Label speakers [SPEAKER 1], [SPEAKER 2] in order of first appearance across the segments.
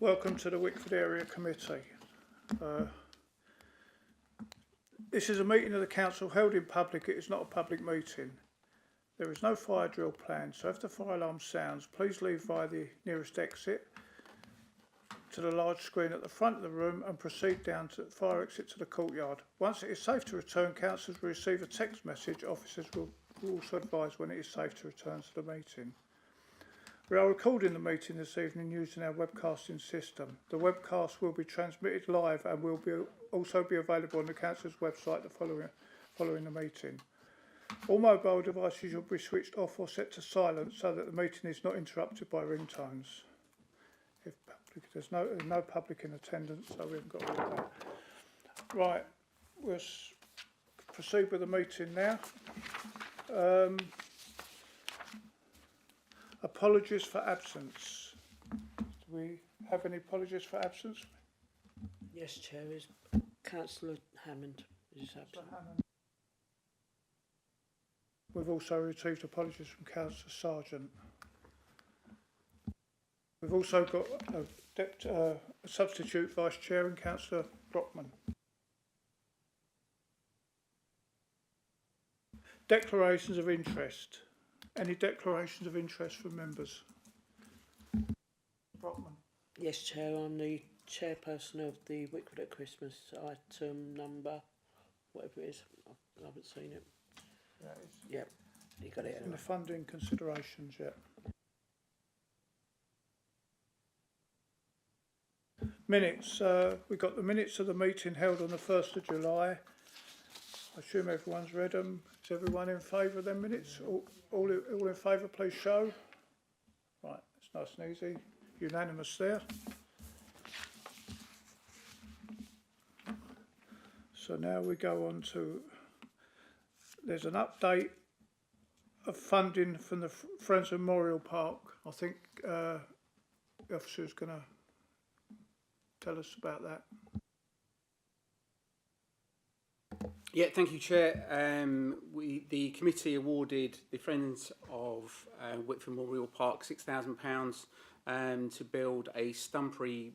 [SPEAKER 1] Welcome to the Wickford Area Committee. This is a meeting of the Council held in public. It is not a public meeting. There is no fire drill planned, so if the fire alarm sounds, please leave via the nearest exit to the large screen at the front of the room and proceed down to the fire exit to the courtyard. Once it is safe to return, councillors will receive a text message. Officers will also advise when it is safe to return to the meeting. We are recording the meeting this evening using our webcasting system. The webcast will be transmitted live and will also be available on the council's website following the meeting. All mobile devices will be switched off or set to silent so that the meeting is not interrupted by ringtones. There's no public in attendance, so we haven't got all of that. Right, we'll proceed with the meeting now. Apologies for absence. Do we have any apologies for absence?
[SPEAKER 2] Yes, Chair, is Councillor Hammond is absent.
[SPEAKER 1] We've also received apologies from Councillor Sargent. We've also got a substitute Vice Chair and Councillor Brockman. Declarations of interest. Any declarations of interest from members? Brockman.
[SPEAKER 2] Yes, Chair, I'm the chairperson of the Wickford at Christmas item number, whatever it is. I haven't seen it.
[SPEAKER 1] Yeah, it's
[SPEAKER 2] yep, you got it.
[SPEAKER 1] In the funding considerations, yeah. Minutes. We've got the minutes of the meeting held on the 1st of July. I assume everyone's read them. Is everyone in favour of them minutes? All in favour, please show. Right, it's nice and easy. Unanimous there. So now we go on to, there's an update of funding from the Friends Memorial Park. I think the officer is going to tell us about that.
[SPEAKER 3] Yeah, thank you, Chair. The committee awarded the Friends of Wickford Memorial Park £6,000 to build a stumpery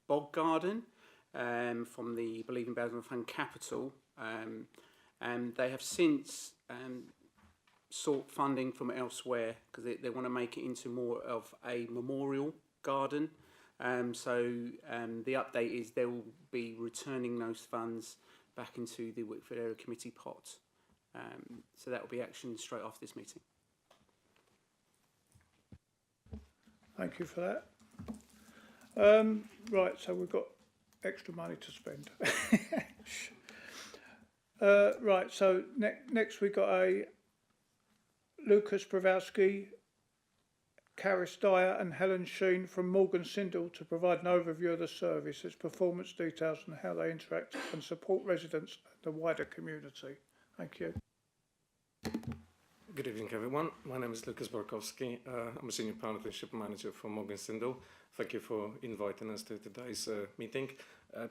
[SPEAKER 3] bog garden from the Believe in Belgium Fund capital. And they have since sought funding from elsewhere because they want to make it into more of a memorial garden. So the update is they will be returning those funds back into the Wickford Area Committee pot. So that will be action straight after this meeting.
[SPEAKER 1] Thank you for that. Right, so we've got extra money to spend. Right, so next we got a Lucas Brawowski, Karis Dyer and Helen Sheen from Morgan Sindall to provide an overview of the service, its performance details and how they interact and support residents and the wider community. Thank you.
[SPEAKER 4] Good evening, everyone. My name is Lucas Borkowski. I'm a Senior Partnership Manager for Morgan Sindall. Thank you for inviting us to today's meeting.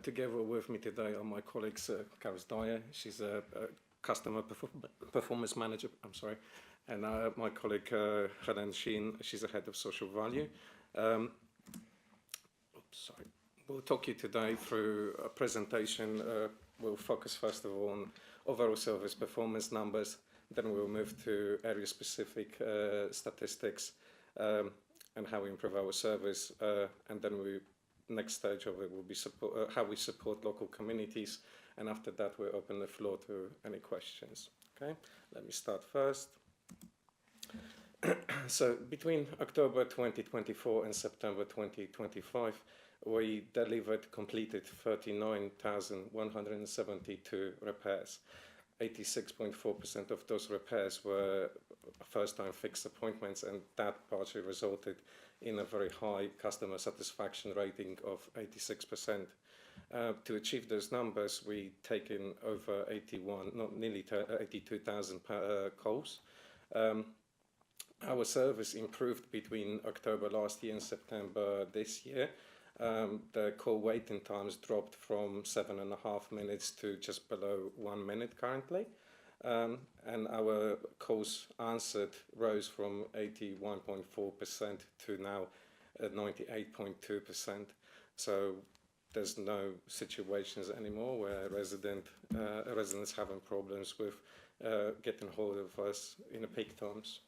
[SPEAKER 4] Together with me today are my colleagues, Karis Dyer, she's a Customer Performance Manager, and my colleague Helen Sheen, she's a Head of Social Value. We'll talk you today through a presentation. We'll focus first of all on overall service performance numbers, then we'll move to area-specific statistics and how we improve our service, and then next stage of it will be how we support local communities, and after that we'll open the floor to any questions. Okay, let me start first. So between October 2024 and September 2025, we completed 39,172 repairs. 86.4% of those repairs were first-time fixed appointments, and that partially resulted in a very high customer satisfaction rating of 86%. To achieve those numbers, we taken over nearly 82,000 calls. Our service improved between October last year and September this year. The call waiting times dropped from 7.5 minutes to just below 1 minute currently. And our calls answered rose from 81.4% to now at 98.2%. So there's no situations anymore where residents having problems with getting hold of us in the peak times.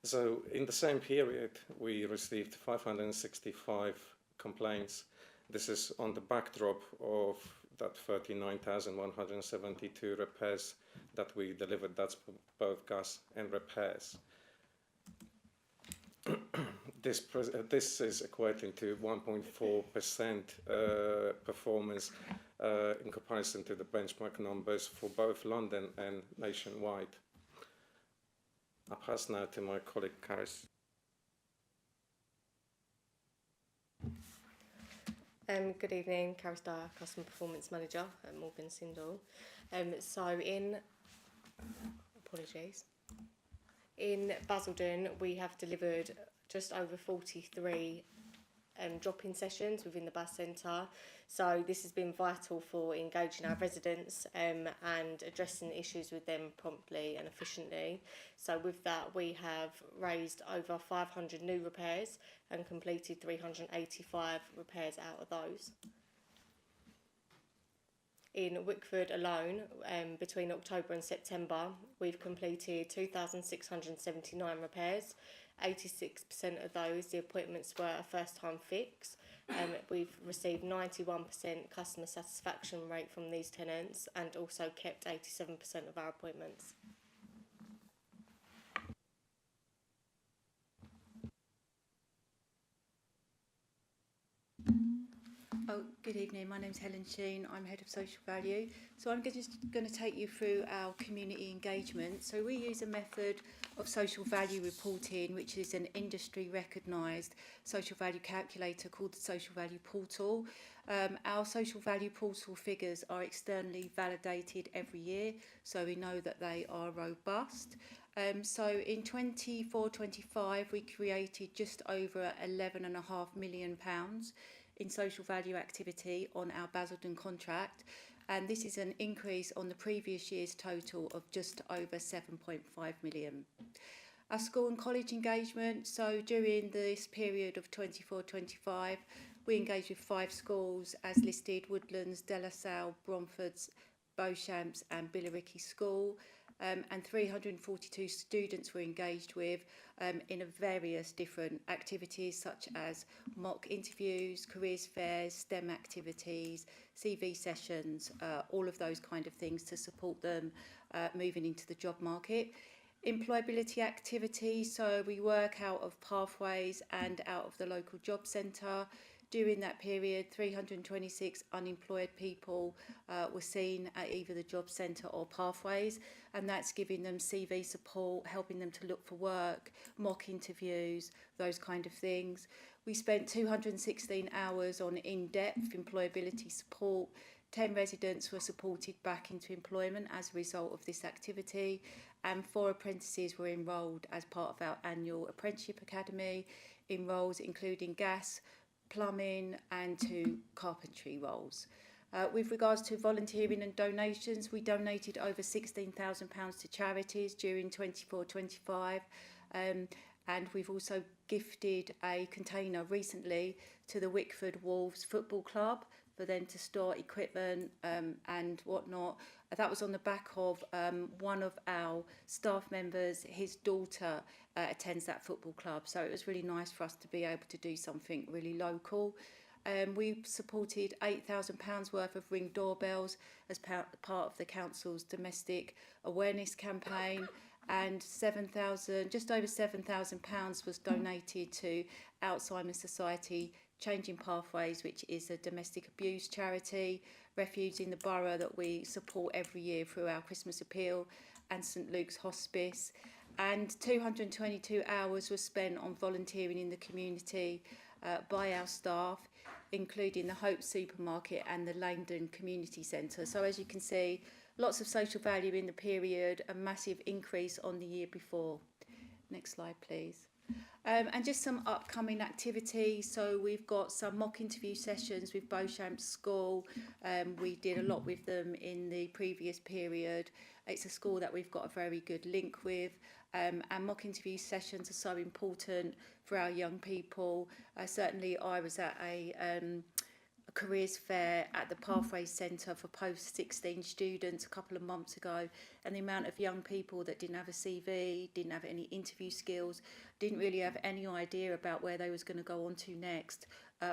[SPEAKER 4] So in the same period, we received 565 complaints. This is on the backdrop of that 39,172 repairs that we delivered. That's both gas and repairs. This is equating to 1.4% performance in comparison to the benchmark numbers for both London and nationwide. I'll pass now to my colleague Karis.
[SPEAKER 5] Good evening, Karis Dyer, Customer Performance Manager at Morgan Sindall. In Basildon, we have delivered just over 43 drop-in sessions within the bus centre. So this has been vital for engaging our residents and addressing issues with them promptly and efficiently. So with that, we have raised over 500 new repairs and completed 385 repairs out of those. In Wickford alone, between October and September, we've completed 2,679 repairs. 86% of those, the appointments were a first-time fix. We've received 91% customer satisfaction rate from these tenants and also kept 87% of our appointments.
[SPEAKER 6] Oh, good evening. My name's Helen Sheen. I'm Head of Social Value. So I'm just going to take you through our community engagement. So we use a method of social value reporting, which is an industry recognised social value calculator called the Social Value Portal. Our social value portal figures are externally validated every year, so we know that they are robust. So in 24-25, we created just over £11.5 million in social value activity on our Basildon contract, and this is an increase on the previous year's total of just over 7.5 million. Our school and college engagement, so during this period of 24-25, we engaged with 5 schools as listed: Woodlands, De La Salle, Bromfords, Beauchamps and Billericay School. And 342 students were engaged with in various different activities such as mock interviews, careers fairs, STEM activities, CV sessions, all of those kind of things to support them moving into the job market. Employability activities, so we work out of Pathways and out of the local job centre. During that period, 326 unemployed people were seen at either the job centre or Pathways, and that's giving them CV support, helping them to look for work, mock interviews, those kind of things. We spent 216 hours on in-depth employability support. 10 residents were supported back into employment as a result of this activity, and 4 apprentices were enrolled as part of our annual apprenticeship academy in roles including gas, plumbing and 2 carpentry roles. With regards to volunteering and donations, we donated over £16,000 to charities during 24-25, and we've also gifted a container recently to the Wickford Wolves Football Club for them to store equipment and whatnot. That was on the back of one of our staff members, his daughter attends that football club, so it was really nice for us to be able to do something really local. We supported £8,000 worth of Ring doorbells as part of the council's domestic awareness campaign, and just over £7,000 was donated to Alzheimer's Society Changing Pathways, which is a domestic abuse charity, Refuge in the Borough that we support every year through our Christmas appeal, and St Luke's Hospice. And 222 hours were spent on volunteering in the community by our staff, including the Hope Supermarket and the Langdon Community Centre. So as you can see, lots of social value in the period, a massive increase on the year before. Next slide, please. And just some upcoming activities. So we've got some mock interview sessions with Beauchamp School. We did a lot with them in the previous period. It's a school that we've got a very good link with. And mock interview sessions are so important for our young people. Certainly I was at a careers fair at the Pathways Centre for post-16 students a couple of months ago, and the amount of young people that didn't have a CV, didn't have any interview skills, didn't really have any idea about where they was going to go on to next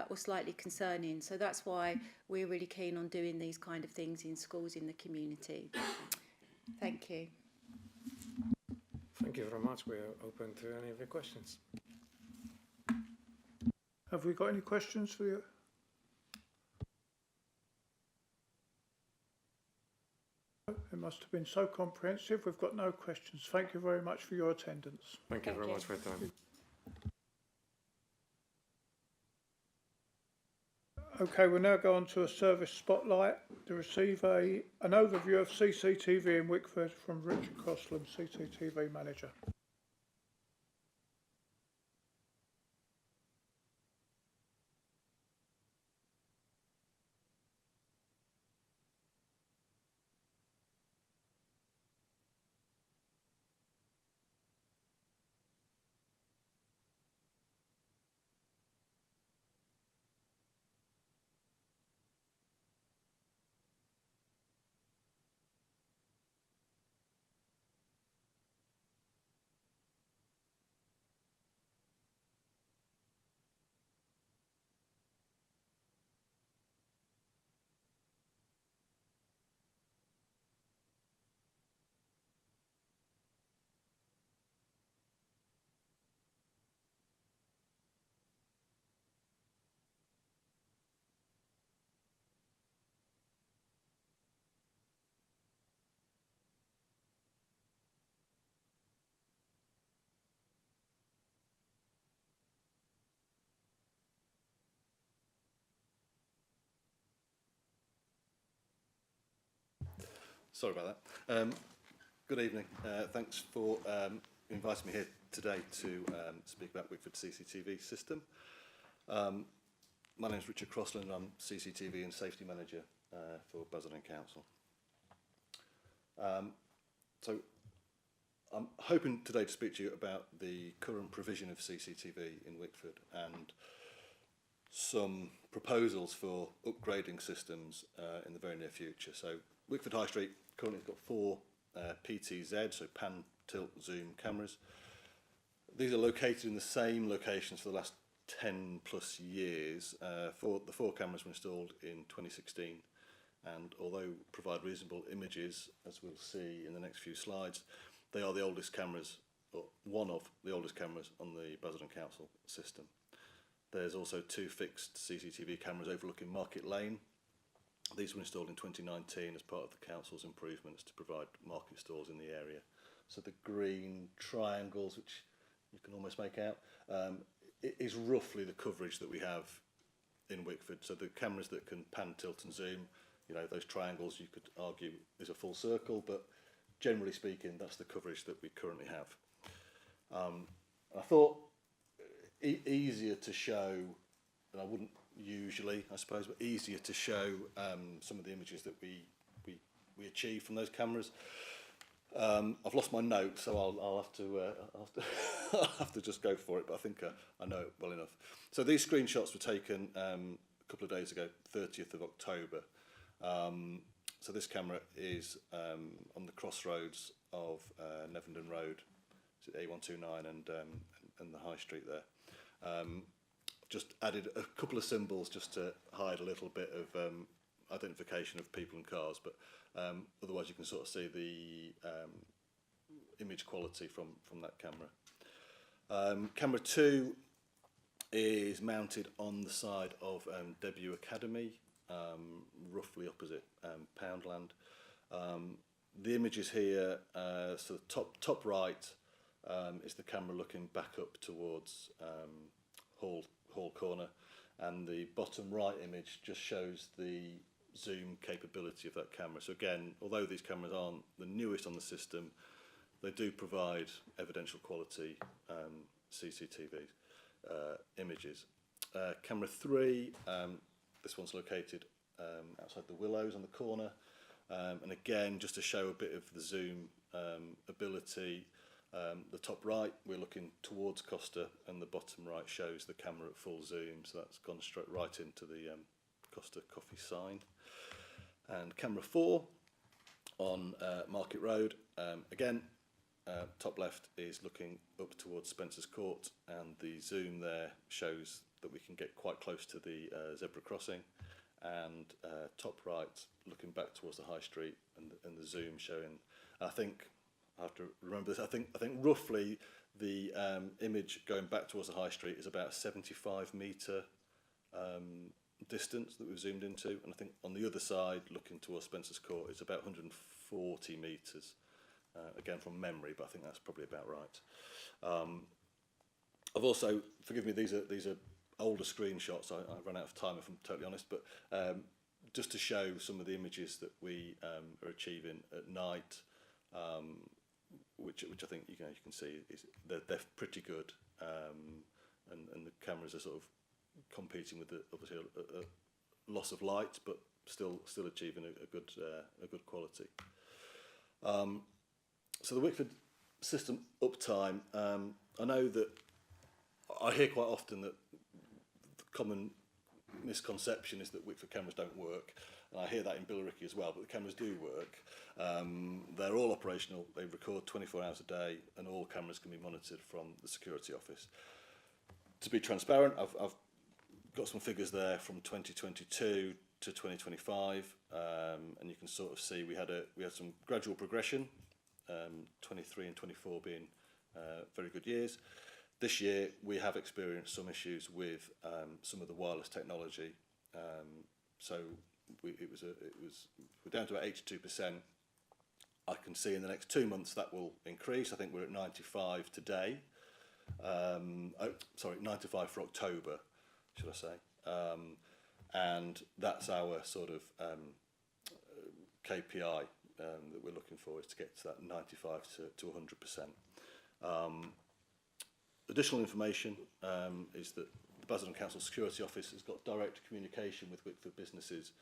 [SPEAKER 6] was slightly concerning. So that's why we're really keen on doing these kind of things in schools in the community. Thank you.
[SPEAKER 4] Thank you very much. We are open to any of your questions.
[SPEAKER 1] Have we got any questions for you? It must have been so comprehensive. We've got no questions. Thank you very much for your attendance.
[SPEAKER 4] Thank you
[SPEAKER 5] Thank
[SPEAKER 4] very
[SPEAKER 5] you.
[SPEAKER 4] much for your time.
[SPEAKER 1] Okay, we'll now go on to a service spotlight to receive an overview of CCTV in Wickford from Richard Crossland, CCTV Manager.
[SPEAKER 7] Sorry about that. Good evening. Thanks for inviting me here today to speak about Wickford CCTV system. My name is Richard Crossland. I'm CCTV and Safety Manager for Basildon Council. So I'm hoping today to speak to you about the current provision of CCTV in Wickford and some proposals for upgrading systems in the very near future. So Wickford High Street currently has got 4 PTZ, so pan, tilt, zoom cameras. These are located in the same locations for the last 10 plus years. The 4 cameras were installed in 2016, and although provide reasonable images, as we'll see in the next few slides, they are the oldest cameras, or one of the oldest cameras on the Basildon Council system. There's also 2 fixed CCTV cameras overlooking Market Lane. These were installed in 2019 as part of the council's improvements to provide market stalls in the area. So the green triangles, which you can almost make out, is roughly the coverage that we have in Wickford. So the cameras that can pan, tilt and zoom, you know, those triangles you could argue is a full circle, but generally speaking, that's the coverage that we currently have. I thought easier to show, and I wouldn't usually, I suppose, but easier to show some of the images that we achieve from those cameras. I've lost my note, so I'll have to just go for it, but I think I know it well enough. So these screenshots were taken a couple of days ago, 30th of October. So this camera is on the crossroads of Nevenden Road, A129 and the High Street there. Just added a couple of symbols just to hide a little bit of identification of people and cars, but otherwise you can sort of see the image quality from that camera. Camera 2 is mounted on the side of Debut Academy, roughly opposite Poundland. The images here, so the top right is the camera looking back up towards Hall Corner, and the bottom right image just shows the zoom capability of that camera. So again, although these cameras aren't the newest on the system, they do provide evidential quality CCTV images. Camera 3, this one's located outside the Willows on the corner, and again, just to show a bit of the zoom ability. The top right, we're looking towards Costa, and the bottom right shows the camera at full zoom, so that's gone straight right into the Costa Coffee sign. And camera 4 on Market Road, again, top left is looking up towards Spencer's Court, and the zoom there shows that we can get quite close to the zebra crossing, and top right looking back towards the High Street, and the zoom showing, I think, I have to remember this, I think roughly the image going back towards the High Street is about a 75 metre distance that we've zoomed into, and I think on the other side looking towards Spencer's Court is about 140 metres, again from memory, but I think that's probably about right. I've also, forgive me, these are older screenshots, I ran out of time if I'm totally honest, but just to show some of the images that we are achieving at night, which I think you can see is they're pretty good, and the cameras are sort of competing with obviously a loss of light, but still achieving a good quality. So the Wickford system uptime, I know that I hear quite often that the common misconception is that Wickford cameras don't work, and I hear that in Billericay as well, but the cameras do work. They're all operational, they record 24 hours a day, and all cameras can be monitored from the security office. To be transparent, I've got some figures there from 2022 to 2025, and you can sort of see we had some gradual progression, 23 and 24 being very good years. This year we have experienced some issues with some of the wireless technology, so we're down to about 82%. I can see in the next 2 months that will increase. I think we're at 95 today. 95 for October, should I say? And that's our sort of KPI that we're looking for, is to get to that 95 to 100%. Additional information is that the Basildon Council Security Office has got direct communication with Wickford businesses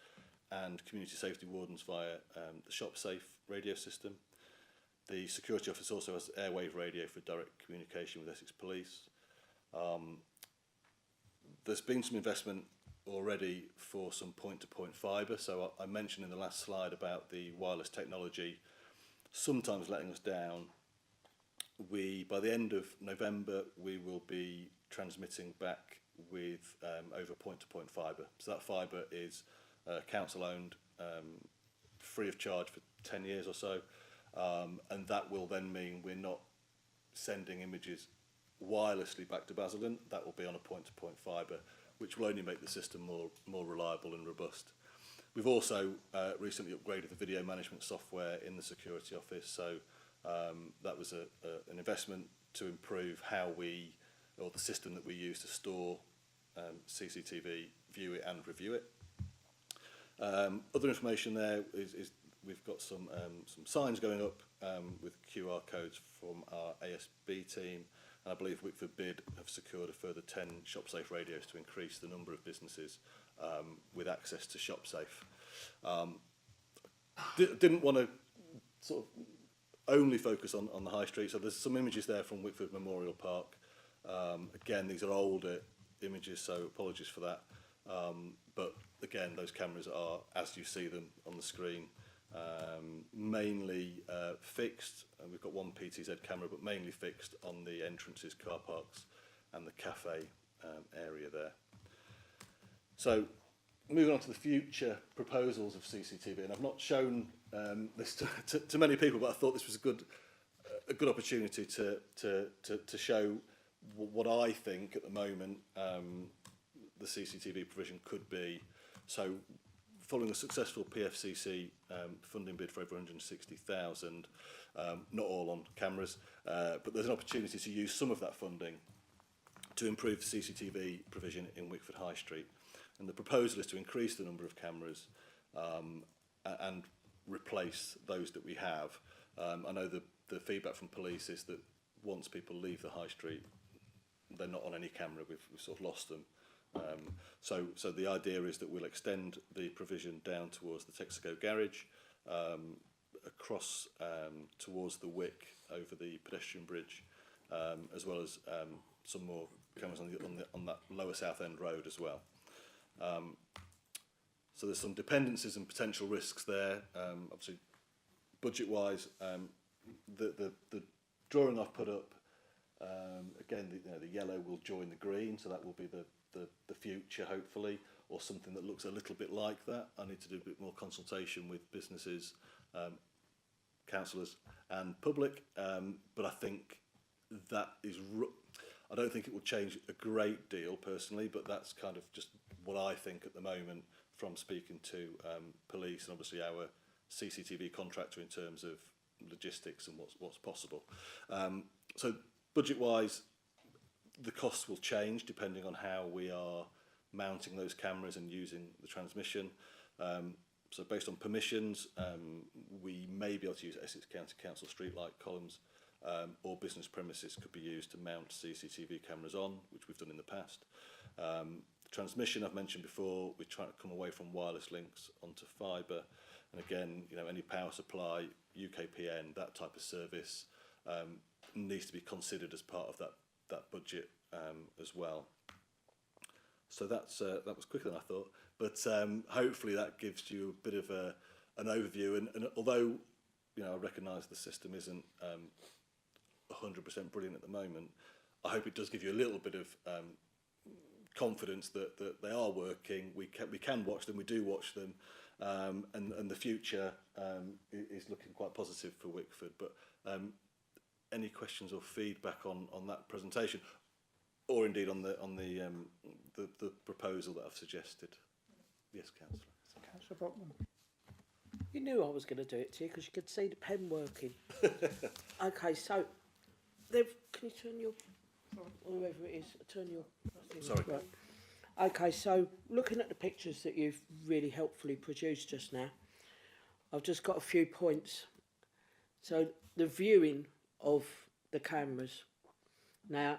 [SPEAKER 7] and community safety wardens via the ShopSafe radio system. The Security Office also has airwave radio for direct communication with Essex Police. There's been some investment already for some point-to-point fibre, so I mentioned in the last slide about the wireless technology sometimes letting us down. By the end of November, we will be transmitting back with over point-to-point fibre. So that fibre is council-owned, free of charge for 10 years or so, and that will then mean we're not sending images wirelessly back to Basildon. That will be on a point-to-point fibre, which will only make the system more reliable and robust. We've also recently upgraded the video management software in the security office, so that was an investment to improve the system that we use to store CCTV, view it and review it. Other information there is we've got some signs going up with QR codes from our ASB team, and I believe Wickford Bid have secured a further 10 ShopSafe radios to increase the number of businesses with access to ShopSafe. Didn't want to sort of only focus on the high street, so there's some images there from Wickford Memorial Park. Again, these are older images, so apologies for that. But again, those cameras are, as you see them on the screen, mainly fixed. We've got one PTZ camera, but mainly fixed on the entrances, car parks, and the cafe area there. So, moving on to the future proposals of CCTV, and I've not shown this to many people, but I thought this was a good opportunity to show what I think at the moment the CCTV provision could be. So, following a successful PFCC funding bid for over 160,000, not all on cameras, but there's an opportunity to use some of that funding to improve the CCTV provision in Wickford High Street. And the proposal is to increase the number of cameras and replace those that we have. I know the the feedback from police is that once people leave the high street, they're not on any camera. We've sort of lost them. So the idea is that we'll extend the provision down towards the Texaco garage, across towards the Wick over the pedestrian bridge, as well as some more cameras on that lower South End road as well. So there's some dependencies and potential risks there. Obviously, budget-wise, the drawing I've put up, again, the yellow will join the green, so that will be the future, hopefully, or something that looks a little bit like that. I need to do a bit more consultation with businesses, councillors and public, but I think that is... I don't think it will change a great deal personally, but that's kind of just what I think at the moment from speaking to police and obviously our CCTV contractor in terms of logistics and what's possible. So budget-wise, the costs will change depending on how we are mounting those cameras and using the transmission. So based on permissions, we may be able to use Essex County Council streetlight columns, or business premises could be used to mount CCTV cameras on, which we've done in the past. Transmission, I've mentioned before, we're trying to come away from wireless links onto fibre. And again, any power supply, UKPN, that type of service needs to be considered as part of that budget as well. So that was quicker than I thought, but hopefully that gives you a bit of an overview. And although I recognise the system isn't 100% brilliant at the moment, I hope it does give you a little bit of confidence that they are working. We can watch them. We do watch them, and the future is looking quite positive for Wickford. But any questions or feedback on that presentation, or indeed on the proposal that I've suggested? Yes, Councillor.
[SPEAKER 1] Councillor Brockman.
[SPEAKER 2] You knew I was going to do it to you because you could see the pen working. Okay, so can you turn your, or whoever it is, turn your thing.
[SPEAKER 7] Sorry.
[SPEAKER 2] Right. Okay, so looking at the pictures that you've really helpfully produced just now, I've just got a few points. So the viewing of the cameras. Now,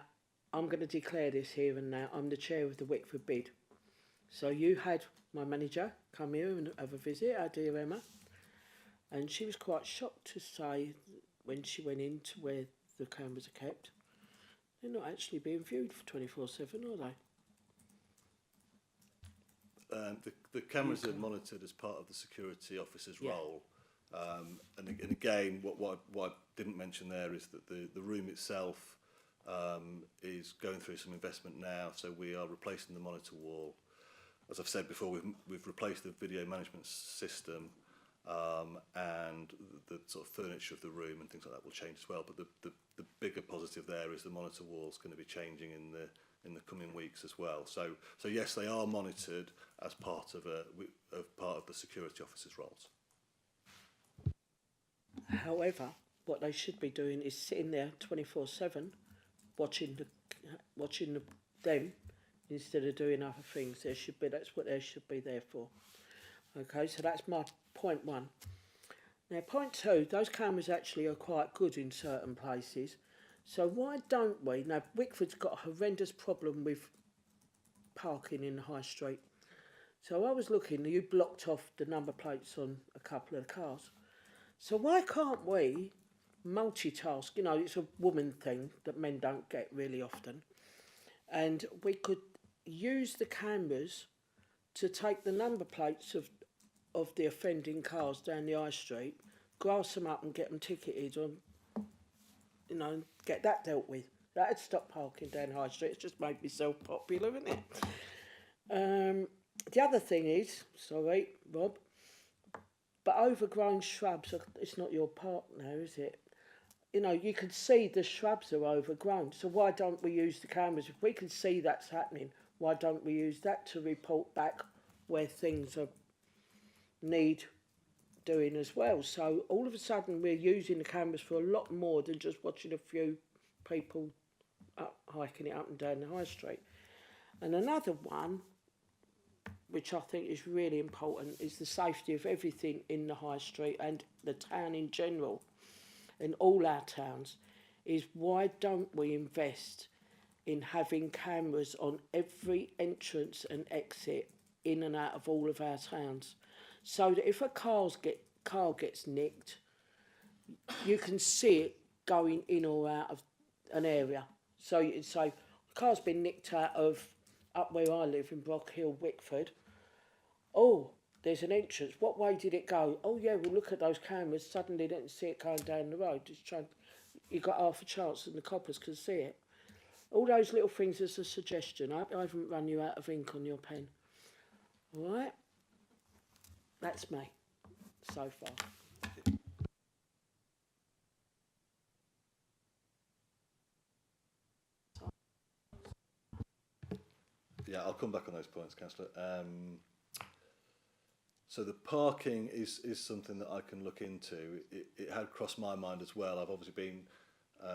[SPEAKER 2] I'm going to declare this here and now. I'm the chair of the Wickford bid. So you had my manager come here and have a visit, our dear Emma, and she was quite shocked to say when she went into where the cameras are kept, they're not actually being viewed for 24/7, are they?
[SPEAKER 7] The cameras are monitored as part of the security officer's role. And again, what I didn't mention there is that the room itself is going through some investment now, so we are replacing the monitor wall. As I've said before, we've replaced the video management system, and the sort of furniture of the room and things like that will change as well. But the bigger positive there is the monitor wall is going to be changing in the coming weeks as well. So yes, they are monitored as part of the security officer's roles.
[SPEAKER 2] However, what they should be doing is sitting there 24/7, watching them instead of doing other things. That's what they should be there for. Okay, so that's my point one. Now, point two, those cameras actually are quite good in certain places. So why don't we? Now, Wickford's got a horrendous problem with parking in the high street. So I was looking, you blocked off the number plates on a couple of the cars. So why can't we multitask? It's a woman thing that men don't get really often. And we could use the cameras to take the number plates of the offending cars down the high street, grass them up and get them ticketed, or, get that dealt with. That'd stop parking down the high street. It's just made myself popular, isn't it? The other thing is, sorry, Rob, but overgrown shrubs, it's not your part now, is it? You can see the shrubs are overgrown. So why don't we use the cameras? If we can see that's happening, why don't we use that to report back where things need doing as well? So all of a sudden we're using the cameras for a lot more than just watching a few people hiking it up and down the high street. And another one, which I think is really important, is the safety of everything in the high street and the town in general. in all our towns, is why don't we invest in having cameras on every entrance and exit in and out of all of our towns, so that if a car gets nicked, you can see it going in or out of an area. So you can say, car's been nicked out of up where I live in Brock Hill, Wickford. Oh, there's an entrance. What way did it go? Oh yeah, we'll look at those cameras. Suddenly didn't see it going down the road. Just trying, you got half a chance and the coppers can see it. All those little things as a suggestion. I haven't run you out of ink on your pen. All right? That's me so far.
[SPEAKER 7] Yeah, I'll come back on those points, Councillor. So the parking is something that I can look into. It had crossed my mind as well. I've obviously been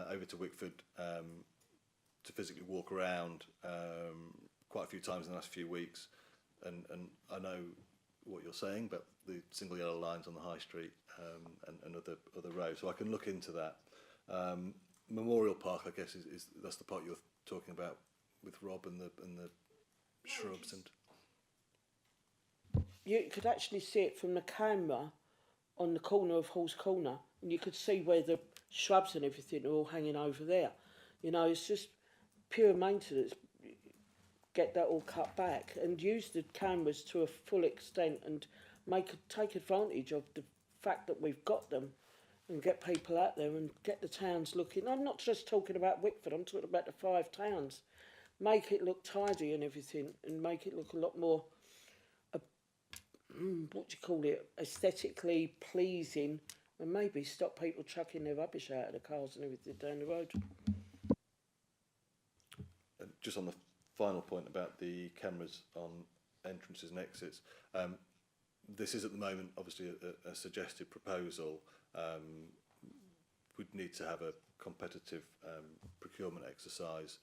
[SPEAKER 7] over to Wickford to physically walk around quite a few times in the last few weeks, and I know what you're saying about the single yellow lines on the high street and other roads, so I can look into that. Memorial Park, I guess, is that's the part you're talking about with Rob and the shrubs. And
[SPEAKER 2] you could actually see it from the camera on the corner of Hall's Corner, and you could see where the shrubs and everything are all hanging over there. You know, it's just pure maintenance. Get that all cut back and use the cameras to a full extent and take advantage of the fact that we've got them and get people out there and get the towns looking. I'm not just talking about Wickford, I'm talking about the 5 towns. Make it look tidy and everything, and make it look a lot more, what do you call it, aesthetically pleasing, and maybe stop people chucking their rubbish out of the cars and everything down the road.
[SPEAKER 7] And just on the final point about the cameras on entrances and exits, this is at the moment obviously a suggested proposal. We'd need to have a competitive procurement exercise.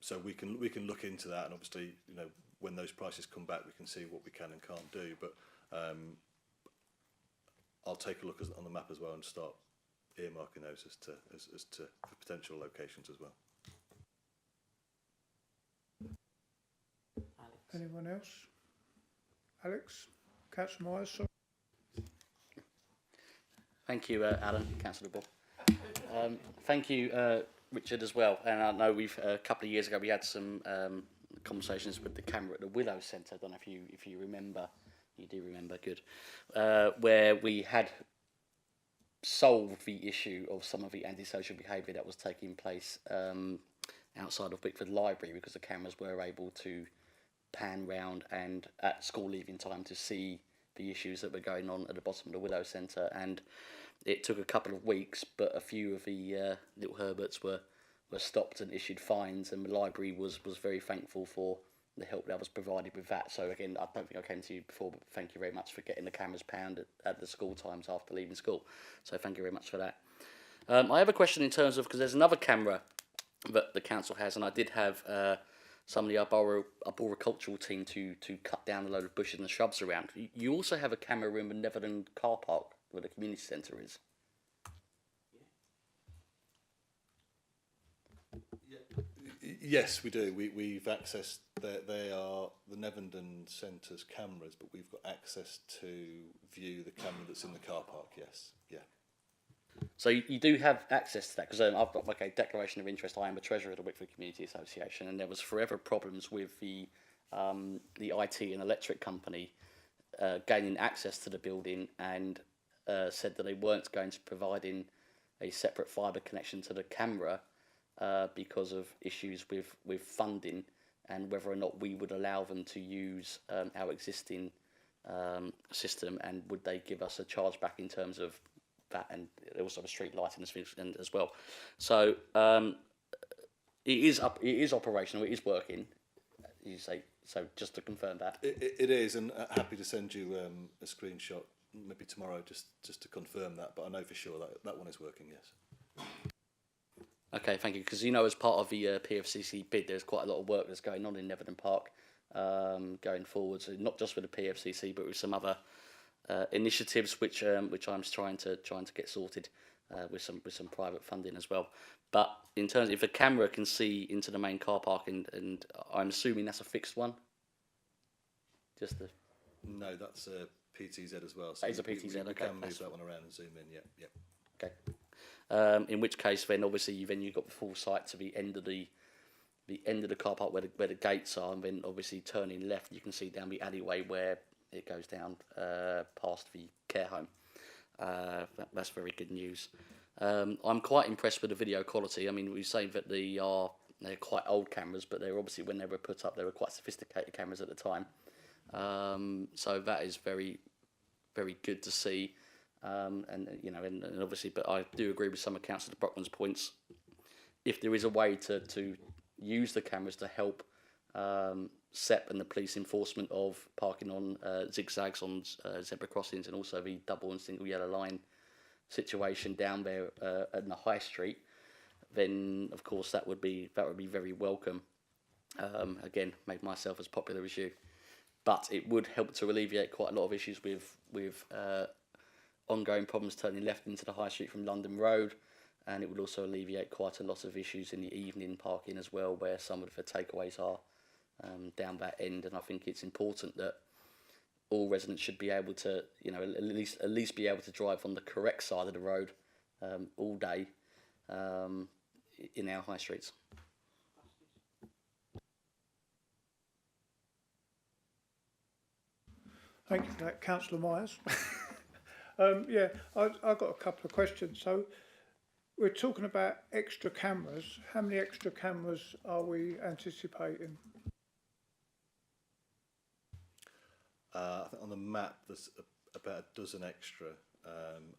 [SPEAKER 7] So we can look into that, and obviously, you know, when those prices come back, we can see what we can and can't do. But I'll take a look on the map as well and start earmarking those as to potential locations as well.
[SPEAKER 2] Alex.
[SPEAKER 1] Anyone else? Alex? Councillor Myers, sorry.
[SPEAKER 8] Thank you, Alan, Councillor Bull. Thank you, Richard, as well. And I know a couple of years ago we had some conversations with the camera at the Willow Centre. I don't know if you remember. You do remember, good. Where we had solved the issue of some of the antisocial behaviour that was taking place outside of Wickford Library, because the cameras were able to pan round and at school leaving time to see the issues that were going on at the bottom of the Willow Centre. And it took a couple of weeks, but a few of the little Herberts were stopped and issued fines, and the library was very thankful for the help that was provided with that. So again, I don't think I came to you before, but thank you very much for getting the cameras pound at the school times after leaving school. So thank you very much for that. I have a question in terms of, because there's another camera that the council has, and I did have some of the arboricultural team to cut down a load of bushes and shrubs around. You also have a camera room in Netherland car park where the community centre is.
[SPEAKER 7] Yes, we do. We've accessed, they are the Nevenden Centre's cameras, but we've got access to view the camera that's in the car park, yes. Yeah.
[SPEAKER 8] So you do have access to that, because I've got like a declaration of interest. I am a treasurer of the Wickford Community Association, and there was forever problems with the IT and electric company gaining access to the building, and said that they weren't going to providing a separate fibre connection to the camera because of issues with funding and whether or not we would allow them to use our existing system, and would they give us a charge back in terms of that, and also the street lighting as well. So it is operational, it is working, you say. So just to confirm that.
[SPEAKER 7] It is, and happy to send you a screenshot maybe tomorrow just to confirm that, but I know for sure that one is working, yes.
[SPEAKER 8] Okay, thank you. Because, you know, as part of the PFCC bid, there's quite a lot of work that's going on in Netherland Park going forward. So not just with the PFCC, but with some other initiatives which I'm trying to get sorted. with some private funding as well. But in terms, if a camera can see into the main car park, and I'm assuming that's a fixed one. Just the.
[SPEAKER 7] No, that's a PTZ as well.
[SPEAKER 8] That is a PTZ.
[SPEAKER 7] We
[SPEAKER 8] Okay,
[SPEAKER 7] can move that one around and zoom in. Yeah.
[SPEAKER 8] Okay. In which case, then obviously you've got the full sight to the end of the car park where the gates are, and then obviously turning left, you can see down the alleyway where it goes down past the care home. That's very good news. I'm quite impressed with the video quality. I mean, we say that they're quite old cameras, but they're obviously, when they were put up, they were quite sophisticated cameras at the time. So that is very, very good to see. And obviously, but I do agree with some of Councillor Brockman's points. If there is a way to use the cameras to help SEP and the police enforcement of parking on zigzags on zebra crossings, and also the double and single yellow line situation down there at the high street, then of course that would be very welcome. Again, make myself as popular as you, but it would help to alleviate quite a lot of issues with ongoing problems turning left into the high street from London Road, and it would also alleviate quite a lot of issues in the evening parking as well, where some of the takeaways are down that end. And I think it's important that all residents should be able to, at least be able to drive on the correct side of the road all day in our high streets.
[SPEAKER 1] Thank you for that, Councillor Myers. I've got a couple of questions. So we're talking about extra cameras. How many extra cameras are we anticipating?
[SPEAKER 7] I think on the map there's about a dozen extra.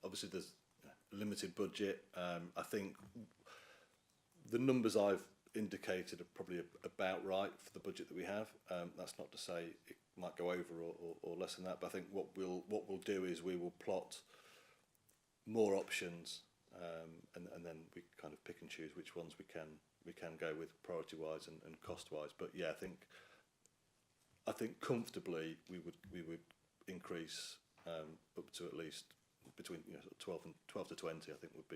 [SPEAKER 7] Obviously there's a limited budget. I think the numbers I've indicated are probably about right for the budget that we have. That's not to say it might go over or less than that, but I think what we'll do is we will plot more options, and then we kind of pick and choose which ones we can go with priority wise and cost wise. But yeah, I think comfortably we would increase up to at least between 12 to 20. I think would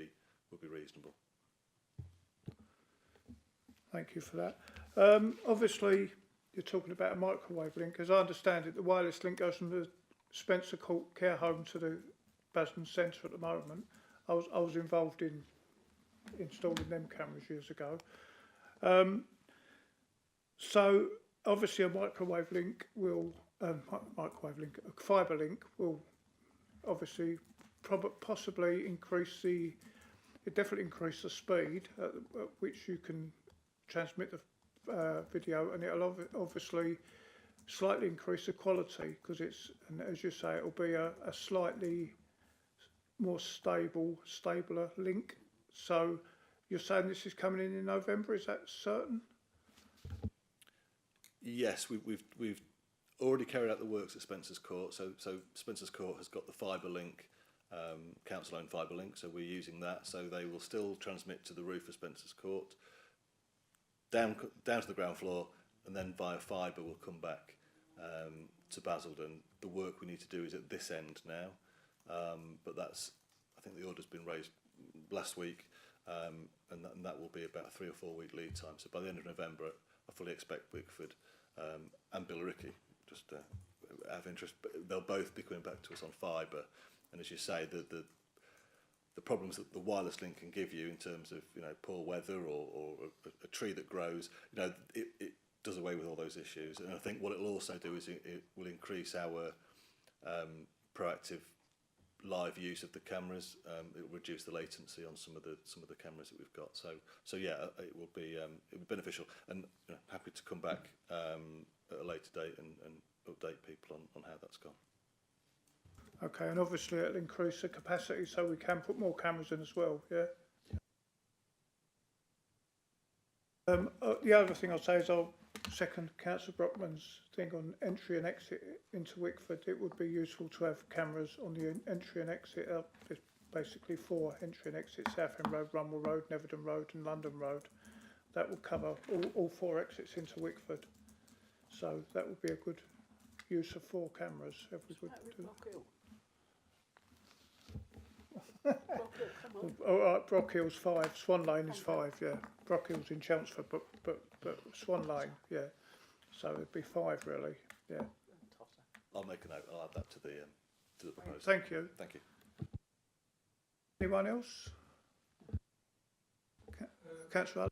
[SPEAKER 7] be reasonable.
[SPEAKER 1] Thank you for that. Obviously, you're talking about a microwave link. As I understand it, the wireless link goes from the Spencer Court Care Home to the Basden Centre at the moment. I was involved in installing them cameras years ago. So obviously a microwave link will, a fibre link will obviously possibly increase it definitely increase the speed at which you can transmit the video, and it'll obviously slightly increase the quality, because and as you say, it'll be a slightly more stabler link. So you're saying this is coming in November, is that certain?
[SPEAKER 7] Yes, we've already carried out the works at Spencer's Court. So Spencer's Court has got the fibre link, council-owned fibre link, so we're using that. So they will still transmit to the roof of Spencer's Court, down to the ground floor, and then via fibre will come back to Basildon. The work we need to do is at this end now, but I think the order's been raised last week, and that will be about a 3 or 4 week lead time. So by the end of November, I fully expect Wickford and Billericay, just out of interest, but they'll both be coming back to us on fibre. And as you say, the problems that the wireless link can give you in terms of poor weather or a tree that grows, it does away with all those issues. And I think what it'll also do is it will increase our proactive live use of the cameras. It will reduce the latency on some of the cameras that we've got. So yeah, it will be beneficial, and happy to come back at a later date and update people on how that's gone.
[SPEAKER 1] Okay, and obviously it'll increase the capacity so we can put more cameras in as well, yeah? The other thing I'll say is I'll second Councillor Brockman's thing on entry and exit into Wickford. It would be useful to have cameras on the entry and exit. There's basically 4 entry and exits: Southend Road, Rumwell Road, Neverton Road and London Road. That will cover all 4 exits into Wickford. So that would be a good use of 4 cameras if we could do. All right, Brock Hill's 5, Swan Lane is 5, yeah. Brock Hill's in Chelmsford, but Swan Lane, yeah. So it'd be 5 really, yeah.
[SPEAKER 7] I'll make a note. I'll add that to the proposal.
[SPEAKER 1] Thank you.
[SPEAKER 7] Thank you.
[SPEAKER 1] Anyone else? Councillor.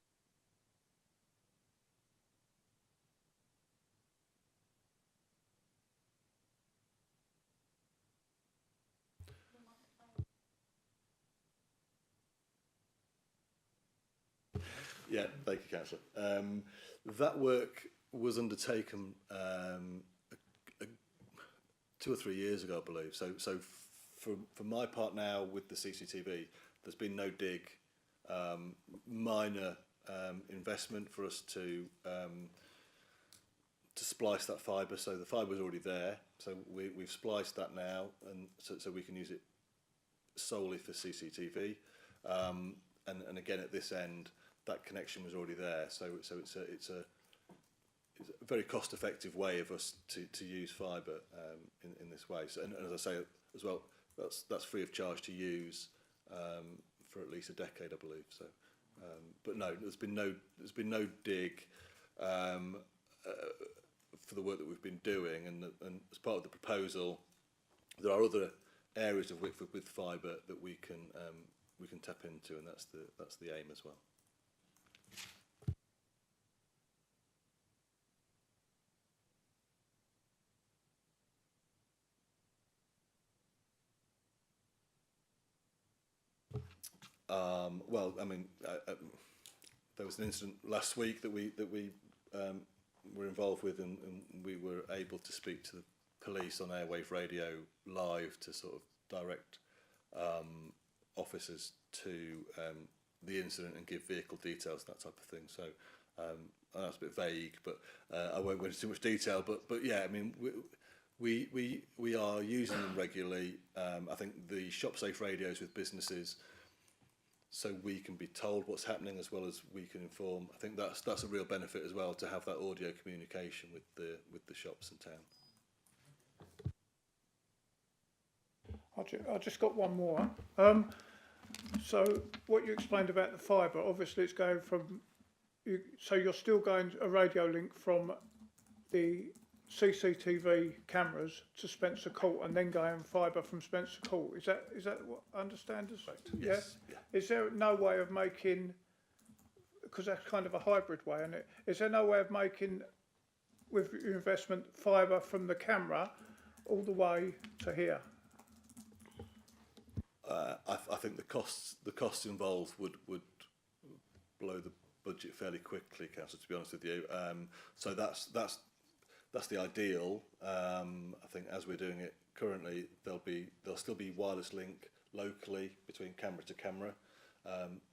[SPEAKER 7] Yeah, thank you, Councillor. That work was undertaken 2 or 3 years ago, I believe. So for my part now with the CCTV, there's been no big minor investment for us to splice that fibre. So the fibre's already there. So we've spliced that now, and so we can use it solely for CCTV. And again, at this end, that connection was already there. So it's a very cost-effective way of us to use fibre in this way. So, and as I say as well, that's free of charge to use for at least a decade, I believe. So, but no, there's been no dig for the work that we've been doing, and as part of the proposal, there are other areas of Wickford with fibre that we can tap into, and that's the aim as well. Well, I mean, there was an incident last week that we were involved with, and we were able to speak to the police on airwave radio live to sort of direct officers to the incident and give vehicle details, that type of thing. So I know it's a bit vague, but I won't go into too much detail. But yeah, I mean, we are using them regularly. I think the shop safe radios with businesses, so we can be told what's happening as well as we can inform. I think that's a real benefit as well, to have that audio communication with the shops in town.
[SPEAKER 1] I just got one more. So what you explained about the fibre, obviously it's going from, so you're still going a radio link from the CCTV cameras to Spencer Court, and then going fibre from Spencer Court. Is that what I understand?
[SPEAKER 7] Yes.
[SPEAKER 1] Yeah? Is there no way of making, because that's kind of a hybrid way, isn't it? Is there no way of making, with your investment, fibre from the camera all the way to here?
[SPEAKER 7] I think the costs involved would blow the budget fairly quickly, Councillor, to be honest with you. So that's the ideal. I think as we're doing it currently, there'll still be wireless link locally between camera to camera.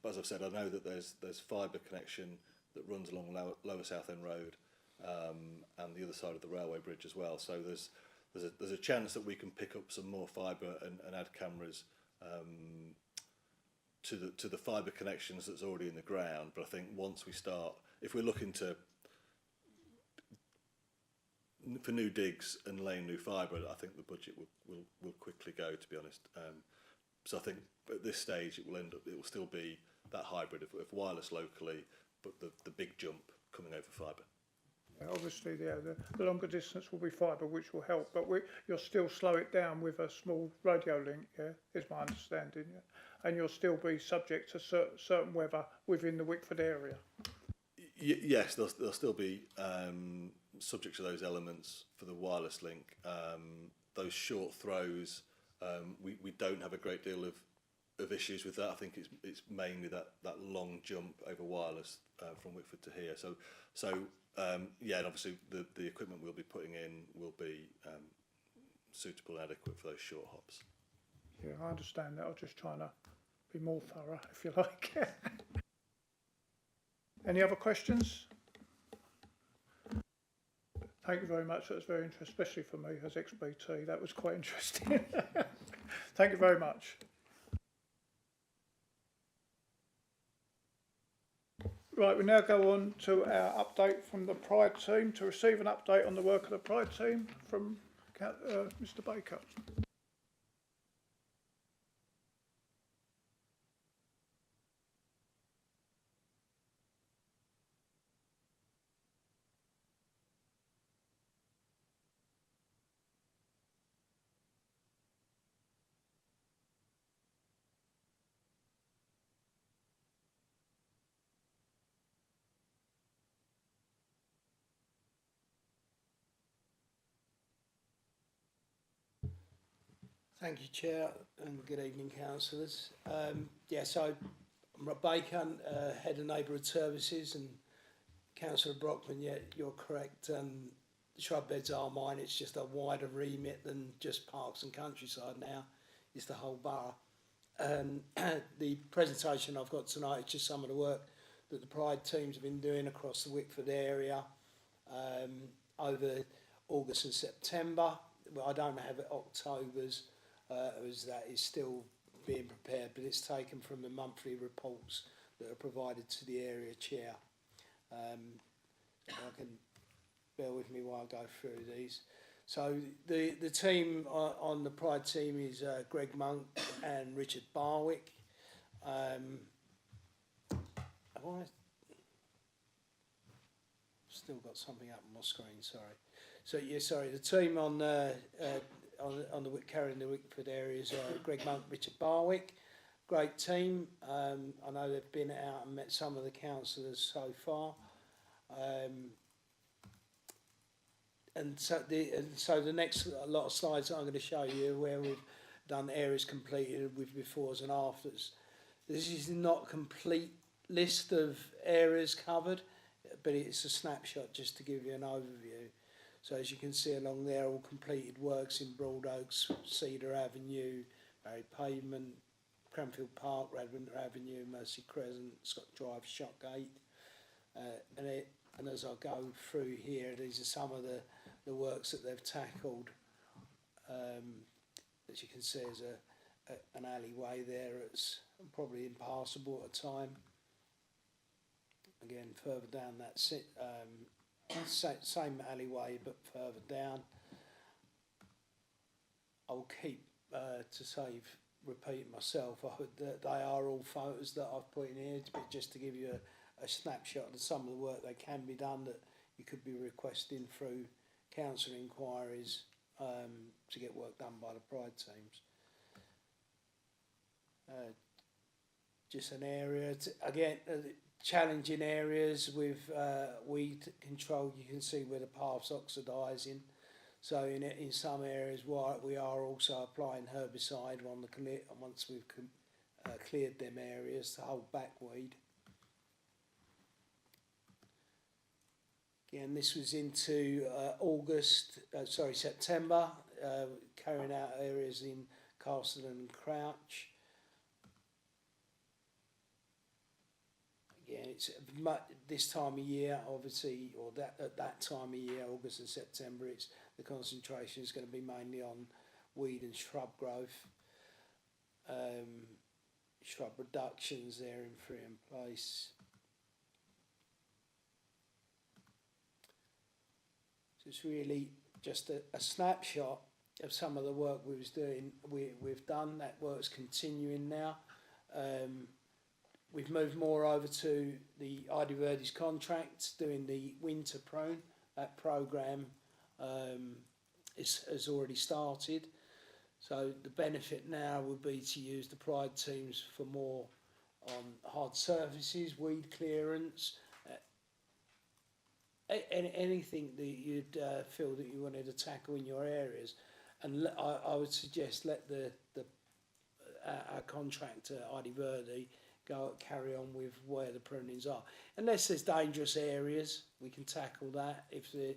[SPEAKER 7] But as I've said, I know that there's fibre connection that runs along Lower Southend Road and the other side of the railway bridge as well. So there's a chance that we can pick up some more fibre and add cameras to the fibre connections that's already in the ground. But I think once we start, if we're looking for new digs and laying new fibre, I think the budget will quickly go, to be honest. So I think at this stage it will still be that hybrid of wireless locally, but the big jump coming over fibre.
[SPEAKER 1] Yeah, obviously, yeah, the longer distance will be fibre, which will help, but you'll still slow it down with a small radio link, yeah, is my understanding, yeah? And you'll still be subject to certain weather within the Wickford area.
[SPEAKER 7] Yes, there'll still be subject to those elements for the wireless link. Those short throws, we don't have a great deal of issues with that. I think it's mainly that long jump over wireless from Wickford to here. So yeah, and obviously the equipment we'll be putting in will be suitable and adequate for those short hops.
[SPEAKER 1] Yeah, I understand that. I'm just trying to be more thorough, if you like. Any other questions? Thank you very much. That was very interesting, especially for me as ex-BT. That was quite interesting. Thank you very much. Right, we now go on to our update from the Pride team, to receive an update on the work of the Pride team from Mr. Baker.
[SPEAKER 9] Thank you, Chair, and good evening, councillors. So I'm Rob Baker, Head of Neighbourhood Services, and Councillor Brockman, yeah, you're correct. The shrub beds are mine. It's just a wider remit than just parks and countryside now. It's the whole borough. The presentation I've got tonight is just some of the work that the Pride teams have been doing across the Wickford area over August and September. Well, I don't have it October's, as that is still being prepared, but it's taken from the monthly reports that are provided to the area chair. If I can bear with me while I go through these. So the team on the Pride team is Greg Monk and Richard Barwick. Have I still got something up on my screen? Sorry. So yeah, sorry. The team on the carrying the Wickford area is Greg Monk, Richard Barwick. Great team. I know they've been out and met some of the councillors so far. And so the next lot of slides I'm going to show you where we've done areas completed with befores and afters. This is not a complete list of areas covered, but it's a snapshot just to give you an overview. So as you can see along there, all completed works in Broad Oaks, Cedar Avenue, Barry Pavement, Cranfield Park, Radwinter Avenue, Mercy Crescent, Scott Drive, Shotgate. And as I go through here, these are some of the works that they've tackled. As you can see, there's an alleyway there that's probably impassable at a time. Again, further down that same alleyway, but further down. I'll keep, to save repeating myself, they are all photos that I've put in here, but just to give you a snapshot of some of the work that can be done that you could be requesting through council inquiries to get work done by the Pride teams. Just an area, again, challenging areas with weed control. You can see where the path's oxidising. So in some areas, we are also applying herbicide on the once we've cleared them areas to hold back weed. Again, this was into September, carrying out areas in Castleton and Crouch. Again, it's this time of year, obviously, or at that time of year, August and September, the concentration is going to be mainly on weed and shrub growth. Shrub reductions there in place. So it's really just a snapshot of some of the work we was doing. We've done that work's continuing now. We've moved more over to the Ida Verdi's contract, doing the winter prune. That programme has already started. So the benefit now would be to use the Pride teams for more on hard surfaces, weed clearance, anything that you'd feel that you wanted to tackle in your areas. And I would suggest let our contractor, Ida Verdi, carry on with where the prunings are. Unless there's dangerous areas, we can tackle that. If there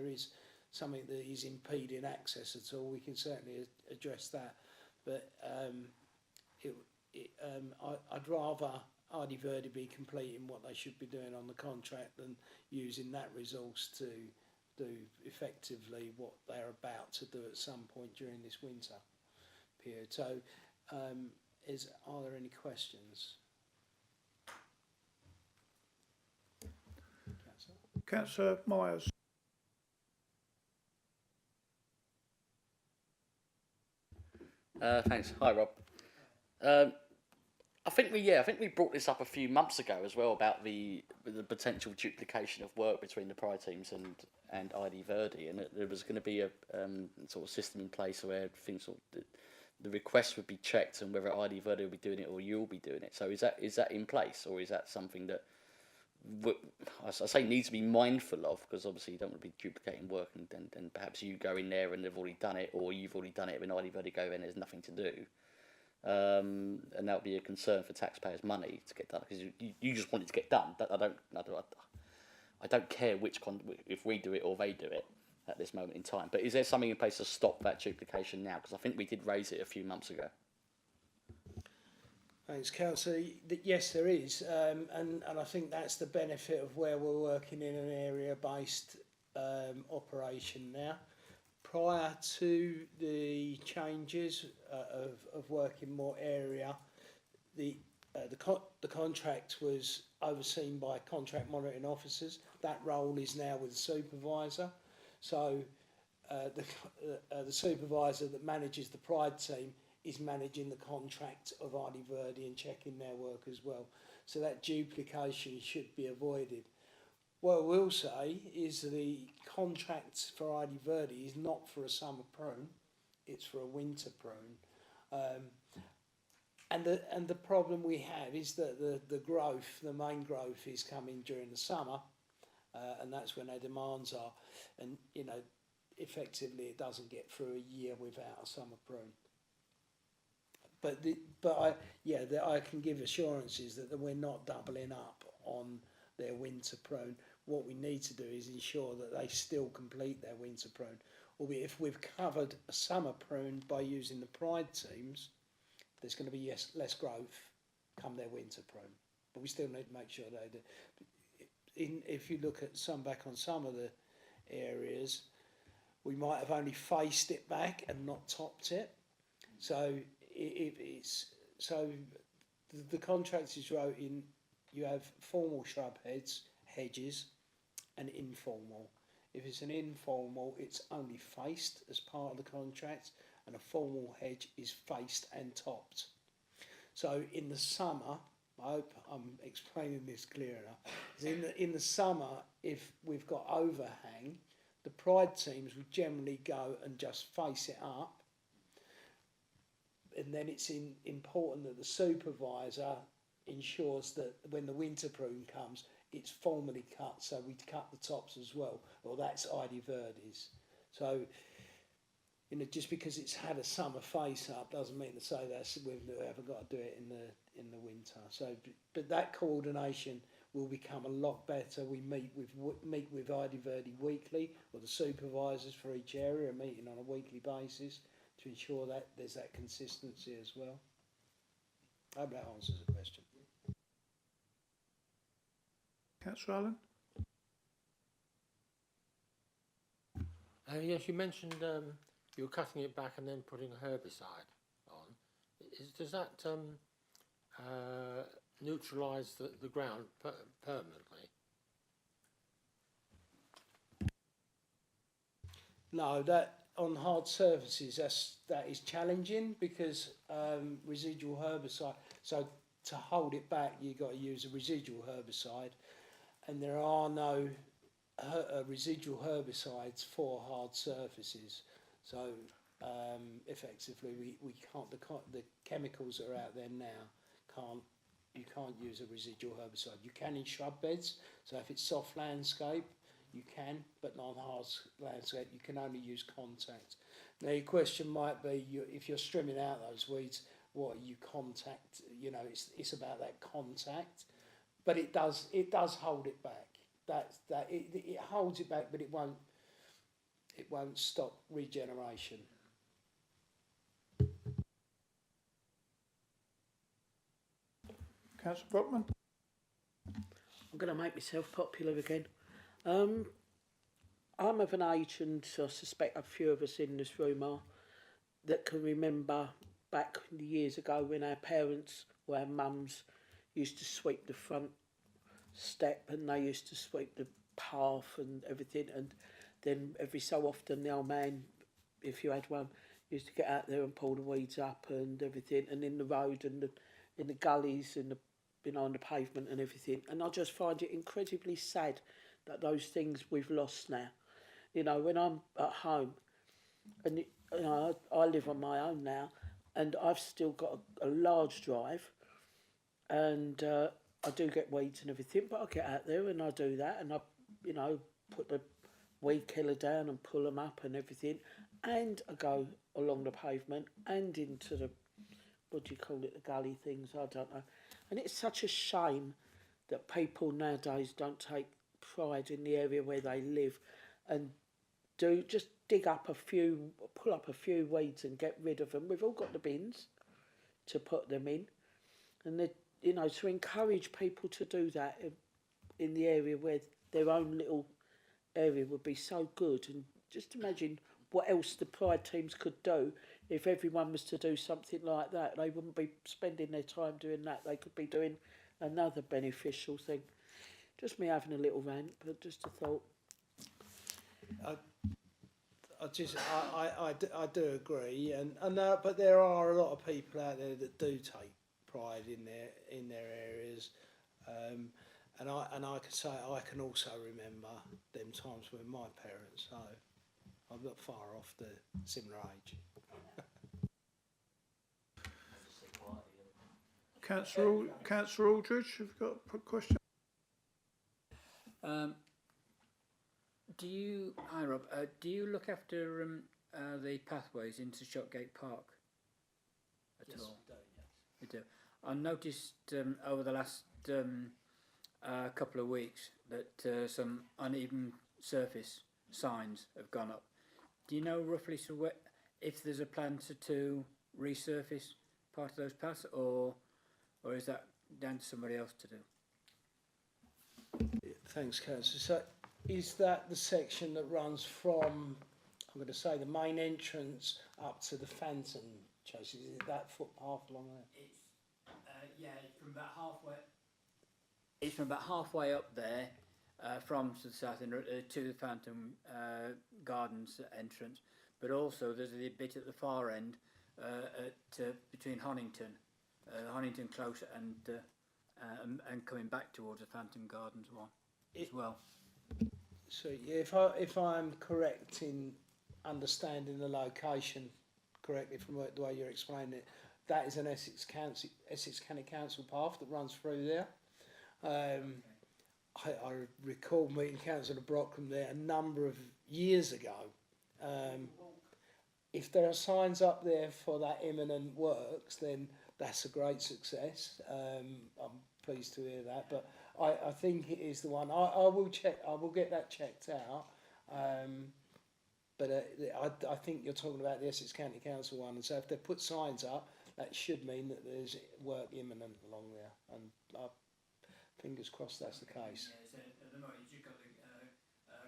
[SPEAKER 9] is something that is impeding access at all, we can certainly address that. But I'd rather Ida Verdi be completing what they should be doing on the contract than using that resource to do effectively what they're about to do at some point during this winter period. So, are there any questions?
[SPEAKER 1] Councillor Myers.
[SPEAKER 8] Thanks. Hi, Rob. I think we brought this up a few months ago as well about the potential duplication of work between the Pride teams and ID Verdi, and there was going to be a sort of system in place where things the requests would be checked and whether ID Verdi will be doing it or you'll be doing it. So is that in place, or is that something that I say need to be mindful of, because obviously you don't want to be duplicating work, and then perhaps you go in there and they've already done it, or you've already done it when I've already go in, there's nothing to do. And that would be a concern for taxpayers' money to get done, because you just want it to get done. I don't care if we do it or they do it at this moment in time. But is there something in place to stop that duplication now? Because I think we did raise it a few months ago.
[SPEAKER 9] Thanks, Councillor. Yes, there is, and I think that's the benefit of where we're working in an area-based operation now. Prior to the changes of working more area, the contract was overseen by contract monitoring officers. That role is now with the supervisor. So the supervisor that manages the Pride team is managing the contract of Ardie Verdi and checking their work as well. So that duplication should be avoided. What I will say is the contract for Ardie Verdi is not for a summer prune, it's for a winter prune. And the problem we have is that the main growth is coming during the summer, and that's when our demands are. And, you know, effectively it doesn't get through a year without a summer prune. I can give assurances that we're not doubling up on their winter prune. What we need to do is ensure that they still complete their winter prune. Or if we've covered a summer prune by using the Pride teams, there's going to be less growth come their winter prune. But we still need to make sure they do. If you look at some of the areas, we might have only faced it back and not topped it. So the contract is wrote in. You have formal shrub hedges, and informal. If it's an informal, it's only faced as part of the contract, and a formal hedge is faced and topped. So in the summer, I hope I'm explaining this clear enough. In the summer, if we've got overhang, the Pride teams would generally go and just face it up. And then it's important that the supervisor ensures that when the winter prune comes, it's formally cut, so we cut the tops as well. Well, that's Ardie Verdi's. So, you know, just because it's had a summer face up doesn't mean to say that we haven't got to do it in the winter. So, but that coordination will become a lot better. We meet with Ardie Verdi weekly, or the supervisors for each area are meeting on a weekly basis to ensure that there's that consistency as well. I hope that answers the question.
[SPEAKER 1] Councillor Allen?
[SPEAKER 10] Yes, you mentioned you were cutting it back and then putting a herbicide on. Does that neutralise the ground permanently?
[SPEAKER 9] No, that on hard surfaces that is challenging because residual herbicide. So to hold it back, you've got to use a residual herbicide, and there are no residual herbicides for hard surfaces. So effectively, we can't. The chemicals that are out there now you can't use a residual herbicide. You can in shrub beds. So if it's soft landscape, you can, but not on hard landscape. You can only use contact. Now your question might be, if you're strimming out those weeds, what are you contact? You know, it's about that contact, but it does hold it back. It holds it back, but it won't stop regeneration.
[SPEAKER 1] Councillor Brockman?
[SPEAKER 2] I'm going to make myself popular again. I'm of an age, and I suspect a few of us in this room are, that can remember back years ago when our parents or our mums used to sweep the front step, and they used to sweep the path and everything, and then every so often the old man, if you had one, used to get out there and pull the weeds up and everything, and in the road and in the gullies and on the pavement and everything. And I just find it incredibly sad that those things we've lost now. You know, when I'm at home, and you know, I live on my own now, and I've still got a large drive, and I do get weeds and everything, but I get out there and I do that, and I, you know, put the weed killer down and pull them up and everything, and I go along the pavement and into the, what do you call it, the gully things, I don't know. And it's such a shame that people nowadays don't take pride in the area where they live and do just dig up a few, pull up a few weeds and get rid of them. We've all got the bins to put them in, and they, you know, to encourage people to do that in the area where their own little area would be so good. And just imagine what else the Pride teams could do if everyone was to do something like that. They wouldn't be spending their time doing that. They could be doing another beneficial thing. Just me having a little rant, but just a thought.
[SPEAKER 9] I do agree, but there are a lot of people out there that do take pride in their areas, and I can say I can also remember them times when my parents, so I'm not far off the similar age.
[SPEAKER 1] Councillor Aldridge, have you got a question?
[SPEAKER 11] Hi Rob, do you look after the pathways into Shotgate Park at all? You do. I noticed over the last couple of weeks that some uneven surface signs have gone up. Do you know roughly if there's a plan to resurface part of those paths, or is that down to somebody else to do?
[SPEAKER 9] Thanks, Councillor. So, is that the section that runs from, I'm going to say, the main entrance up to the Phantom Chase? Is it that footpath along there?
[SPEAKER 11] It's from about halfway. It's from about halfway up there, from to the south end to the Phantom Gardens entrance. But also there's a bit at the far end, between Honington Close and coming back towards the Phantom Gardens one as well.
[SPEAKER 9] So yeah, if I'm correct in understanding the location correctly from the way you're explaining it, that is an Essex County Council path that runs through there. I recall meeting Councillor Brockman there a number of years ago. If there are signs up there for that imminent works, then that's a great success. I'm pleased to hear that, but I think it is the one. I will check. I will get that checked out. But I think you're talking about the Essex County Council one, and so if they put signs up, that should mean that there's work imminent along there. And fingers crossed that's the case.
[SPEAKER 11] Yeah, so at the moment you've got the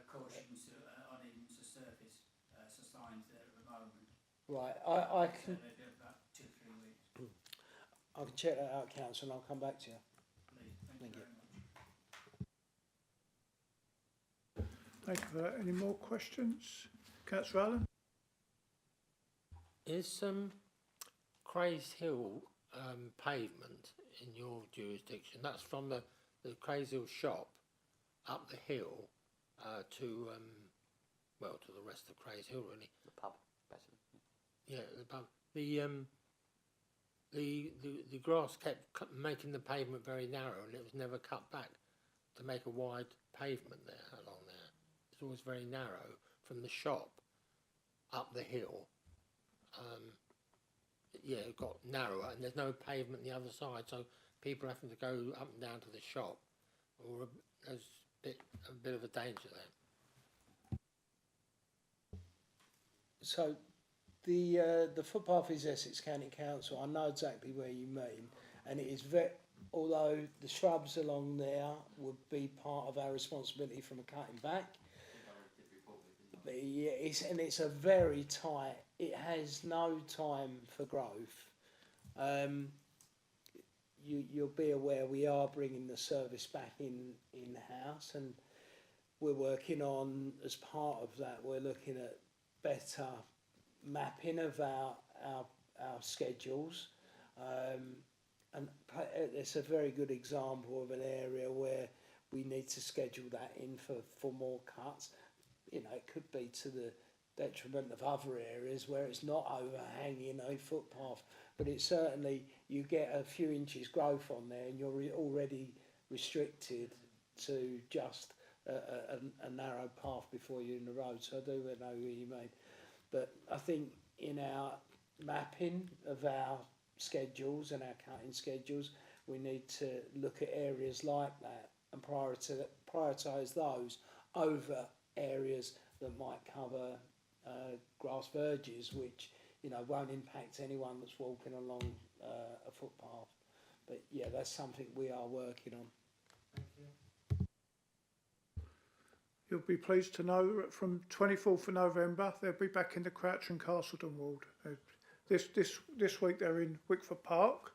[SPEAKER 11] cautions uneven to surface, so signs there at the moment.
[SPEAKER 9] Right, I can.
[SPEAKER 11] Maybe about 2-3 weeks.
[SPEAKER 9] I can check that out, Council, and I'll come back to you.
[SPEAKER 11] Please, thank you very much.
[SPEAKER 1] Thank you for that. Any more questions? Councillor Allen?
[SPEAKER 10] Is Craze Hill pavement in your jurisdiction? That's from the Craze Hill shop up the hill to the rest of Craze Hill, really.
[SPEAKER 8] The pub, basically.
[SPEAKER 10] Yeah, the pub. The grass kept making the pavement very narrow, and it was never cut back to make a wide pavement there along there. It's always very narrow from the shop up the hill. It got narrower, and there's no pavement the other side, so people having to go up and down to the shop, or there's a bit of a danger there.
[SPEAKER 9] So the footpath is Essex County Council. I know exactly where you mean, and it is although the shrubs along there would be part of our responsibility from a cutting back. But yeah, it's a very tight. It has no time for growth. You'll be aware we are bringing the service back in house, and we're working on, as part of that, we're looking at better mapping of our schedules, and it's a very good example of an area where we need to schedule that in for more cuts. You know, it could be to the detriment of other areas where it's not overhanging a footpath, but it's certainly, you get a few inches growth on there and you're already restricted to just a narrow path before you're in the road. So I do know what you mean. But I think in our mapping of our schedules and our cutting schedules, we need to look at areas like that and prioritise those over areas that might cover grass verges, which won't impact anyone that's walking along a footpath. But yeah, that's something we are working on.
[SPEAKER 1] You'll be pleased to know that from 24th of November they'll be back in the Crouch and Castleton ward. This week they're in Wickford Park,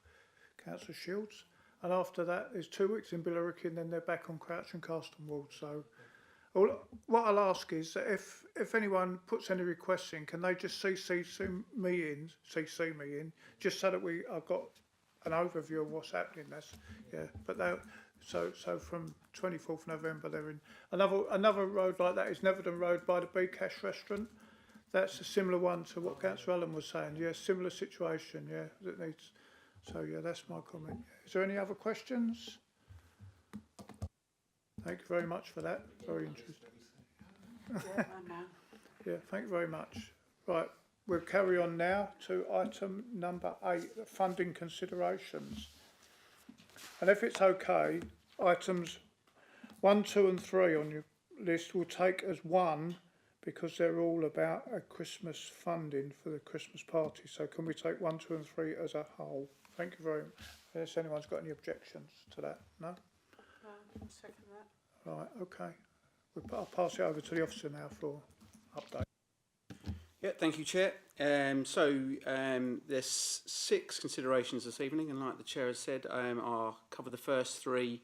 [SPEAKER 1] Councillor Shields, and after that there's 2 weeks in Billericay and then they're back on Crouch and Castleton ward. So what I'll ask is that if anyone puts any requests in, can they just CC me in, just so that I've got an overview of what's happening. That's but so from 24th November they're in another road like that is Netherden Road by the B Cash restaurant. That's a similar one to what Councillor Allen was saying. Yeah, similar situation. Yeah, that needs. So yeah, that's my comment. Is there any other questions? Thank you very much for that. Very interesting. Yeah, thank you very much. Right, we'll carry on now to item number 8, the funding considerations. And if it's okay, items 1, 2 and 3 on your list we'll take as one because they're all about a Christmas funding for the Christmas party. So can we take 1, 2 and 3 as a whole? Thank you very much. Unless anyone's got any objections to that? No?
[SPEAKER 2] I'll second that.
[SPEAKER 1] Right, okay. I'll pass it over to the officer now for update.
[SPEAKER 3] Yeah, thank you, Chair. There's 6 considerations this evening, and like the Chair has said, I'll cover the first 3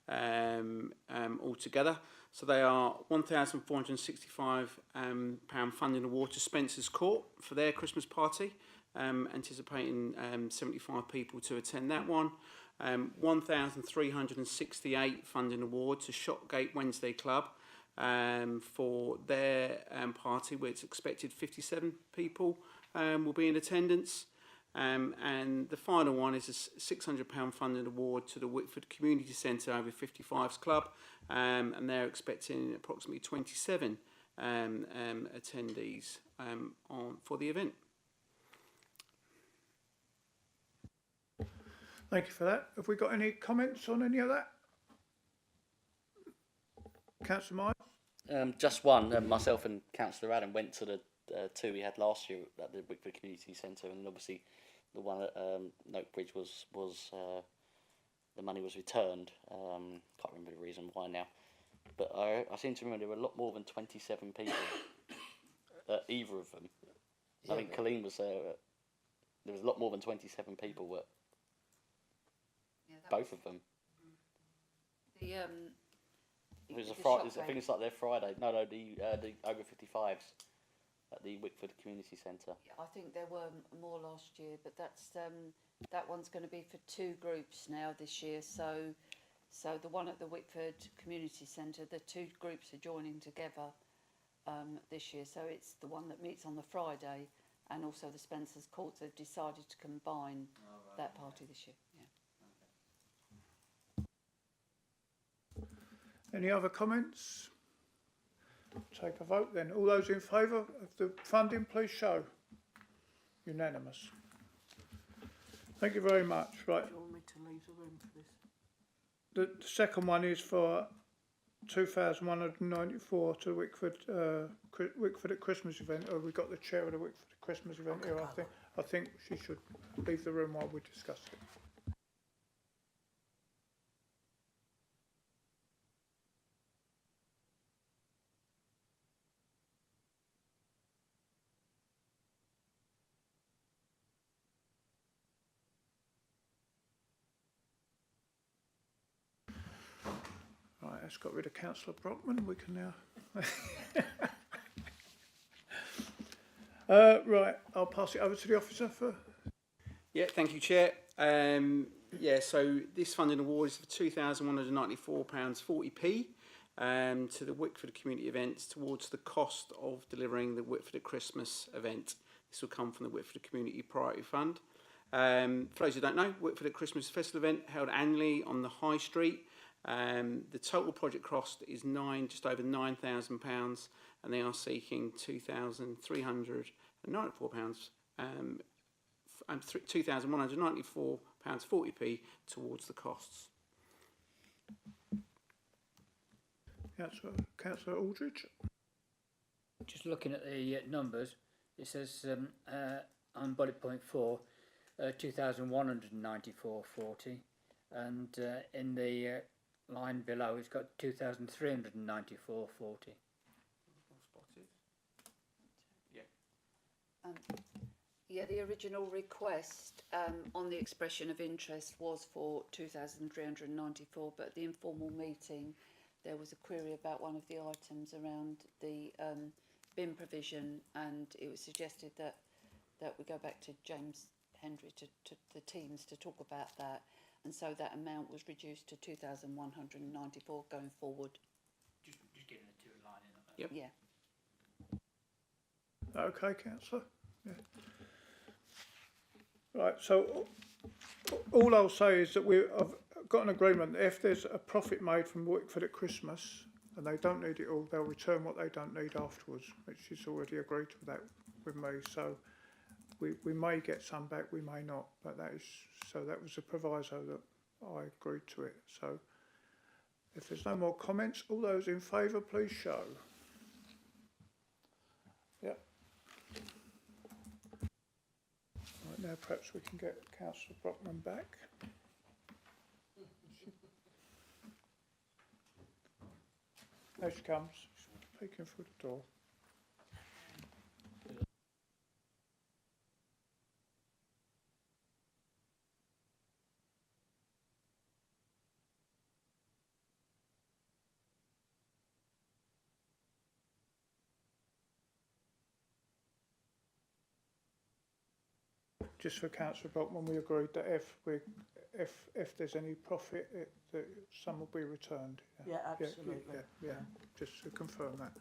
[SPEAKER 3] altogether. So they are £1,465 funding award to Spencer's Court for their Christmas party, anticipating 75 people to attend that one. 1,368 funding award to Shopgate Wednesday Club for their party, where it's expected 57 people will be in attendance. And the final one is a £600 funding award to the Wickford Community Centre Over 55s Club, and they're expecting approximately 27 attendees for the event.
[SPEAKER 1] Thank you for that. Have we got any comments on any of that? Councillor Myers?
[SPEAKER 8] Just one. Myself and Councillor Adam went to the 2 we had last year at the Wickford Community Centre, and obviously the one at Notebridge was the money was returned. Can't remember the reason why now, but I seem to remember there were a lot more than 27 people at either of them. I think Colleen was there. There was a lot more than 27 people at both of them. It was a Friday. I think it's like their Friday. No, the over 55s at the Wickford Community Centre.
[SPEAKER 12] Yeah, I think there were more last year, but that's that one's going to be for 2 groups now this year. So the one at the Wickford Community Centre, the 2 groups are joining together this year. So it's the one that meets on the Friday, and also the Spencer's Courts have decided to combine that party this year. Yeah.
[SPEAKER 1] Any other comments? Take a vote then. All those in favour of the funding, please show. Unanimous. Thank you very much. Right.
[SPEAKER 2] Do you want me to leave the room for this?
[SPEAKER 1] The second one is for 2,194 to Wickford at Christmas event. Oh, we've got the chair of the Wickford Christmas event here. I think she should leave the room while we discuss it. Right, that's got rid of Councillor Brockman. We can now. Right, I'll pass it over to the officer for.
[SPEAKER 3] Yeah, thank you, Chair. So this funding award is for £2,194.40p to the Wickford Community Events towards the cost of delivering the Wickford at Christmas event. This will come from the Wickford Community Priority Fund. For those who don't know, Wickford at Christmas Festival event held annually on the High Street. The total project cost is just over £9,000, and they are seeking £2,394 and £2,194.40p towards the costs.
[SPEAKER 1] Councillor Aldridge.
[SPEAKER 11] Just looking at the numbers, it says on bullet point 4, 2,194.40, and in the line below it's got 2,394.40.
[SPEAKER 12] Yeah, the original request on the expression of interest was for 2,394, but at the informal meeting there was a query about one of the items around the bin provision, and it was suggested that we go back to James Hendry to the teams to talk about that, and so that amount was reduced to 2,194 going forward.
[SPEAKER 11] Just getting the two in line in it.
[SPEAKER 3] Yep.
[SPEAKER 12] Yeah.
[SPEAKER 1] Okay, councillor. Yeah. Right. So all I'll say is that I've got an agreement that if there's a profit made from Wickford at Christmas and they don't need it all, they'll return what they don't need afterwards, which is already agreed to that with me. So we may get some back, we may not, but that was a proviso that I agreed to it. So if there's no more comments, all those in favour, please show. Yep. Right, now perhaps we can get Councillor Brockman back. There she comes, she's peeking through the door. Just for Councillor Brockman, we agreed that if there's any profit, that some will be returned.
[SPEAKER 2] Yeah, absolutely.
[SPEAKER 1] Yeah, just to confirm that.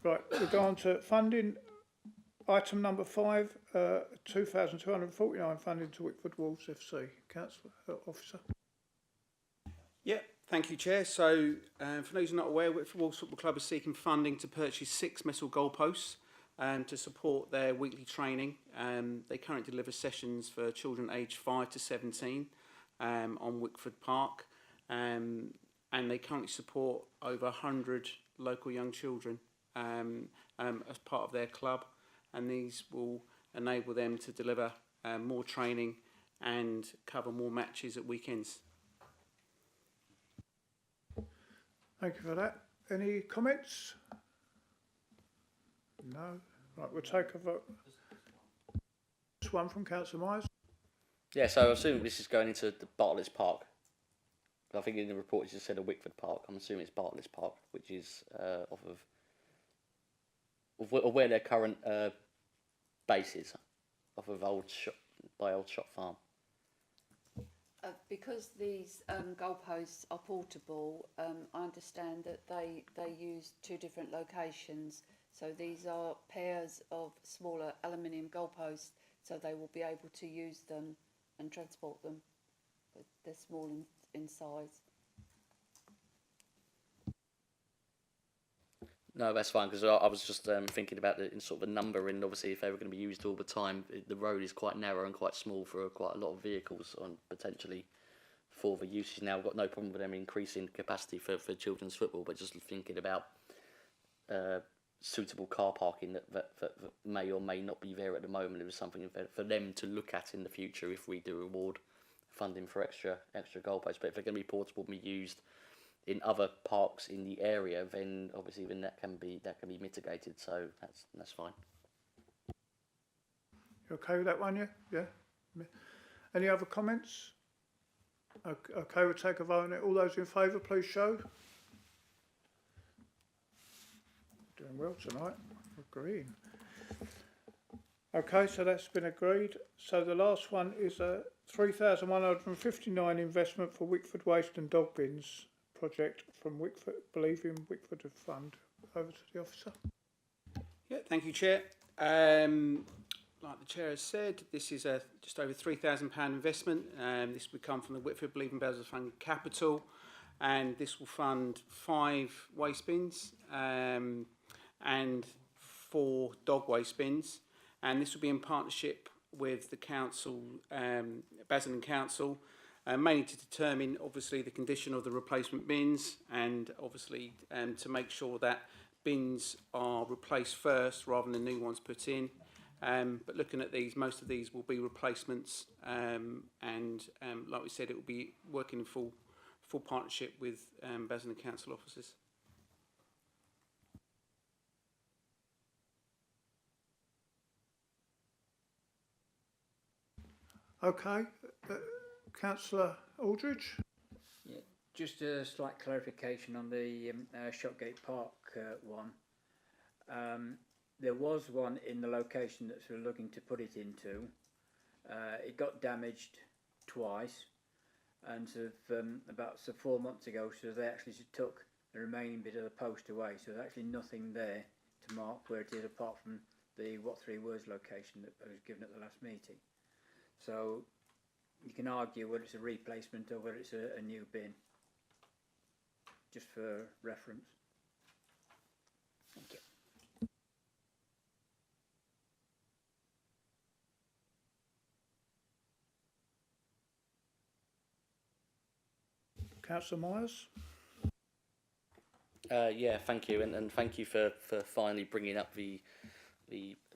[SPEAKER 1] Right, we go on to funding. Item number 5, 2,249 funding to Wickford Wolves FC. Councillor Officer.
[SPEAKER 3] Yeah, thank you, Chair. So, for those who are not aware, Wickford Wolves Football Club is seeking funding to purchase 6 metal goalposts to support their weekly training. They currently deliver sessions for children aged 5 to 17 on Wickford Park, and they currently support over 100 local young children as part of their club, and these will enable them to deliver more training and cover more matches at weekends.
[SPEAKER 1] Thank you for that. Any comments? No. Right, we'll take a vote. This one from Councillor Myers.
[SPEAKER 8] Yeah, so I assume this is going into the Bartlett's Park. I think in the report it just said a Wickford Park. I'm assuming it's Bartlett's Park, which is off of where their current base is, off of Old Shop Farm.
[SPEAKER 12] Because these goalposts are portable, I understand that they use 2 different locations. So these are pairs of smaller aluminium goalposts, so they will be able to use them and transport them. But they're small in size.
[SPEAKER 8] No, that's fine, because I was just thinking about the sort of the number, and obviously if they were going to be used all the time, the road is quite narrow and quite small for quite a lot of vehicles on potentially for the usage. Now, I've got no problem with them increasing capacity for children's football, but just thinking about suitable car parking that may or may not be there at the moment. It was something for them to look at in the future if we do award funding for extra goalposts. But if they're going to be portable and be used in other parks in the area, then obviously that can be mitigated. So that's fine.
[SPEAKER 1] You okay with that one? Yeah. Any other comments? Okay, we'll take a vote on it. All those in favour, please show. Doing well tonight. Agreeing. Okay, so that's been agreed. So the last one is a 3,159 investment for Wickford Waste and Dog Bins project from Wickford, Believe in Wickford Fund. Over to the officer.
[SPEAKER 3] Yeah, thank you, Chair. like the Chair has said, this is a just over £3,000 investment. This will come from the Wickford Believe in Bells Fund Capital, and this will fund 5 waste bins and 4 dog waste bins. And this will be in partnership with the council, Basildon Council, mainly to determine obviously the condition of the replacement bins, and obviously to make sure that bins are replaced first rather than new ones put in. But looking at these, most of these will be replacements, and like we said, it will be working in full partnership with Basildon Council officers.
[SPEAKER 1] Okay, Councillor Aldridge.
[SPEAKER 11] Yeah, just a slight clarification on the Shopgate Park one. There was one in the location that we're looking to put it into. It got damaged twice, and about 4 months ago, so they actually took the remaining bit of the post away. So there's actually nothing there to mark where it is, apart from the What Three Words location that was given at the last meeting. So you can argue whether it's a replacement or whether it's a new bin, just for reference. Thank you.
[SPEAKER 1] Councillor Myers.
[SPEAKER 8] Yeah, thank you, and thank you for finally bringing up the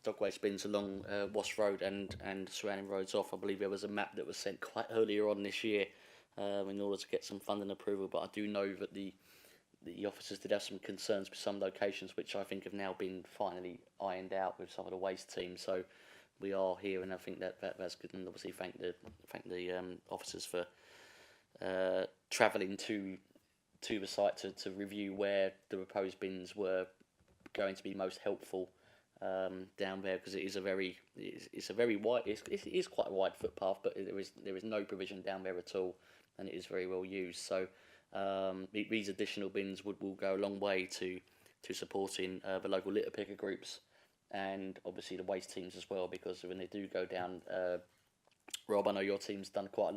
[SPEAKER 8] dog waste bins along Wash Road and surrounding roads off. I believe there was a map that was sent quite earlier on this year in order to get some funding approval, but I do know that the officers did have some concerns with some locations, which I think have now been finally ironed out with some of the waste teams. So we are here, and I think that's good. And obviously thank the officers for travelling to the site to review where the proposed bins were going to be most helpful down there, because it is a very wide, it is quite a wide footpath, but there is no provision down there at all, and it is very well used. So these additional bins will go a long way to supporting the local litter picker groups, and obviously the waste teams as well, because when they do go down, Rob, I know your team's done quite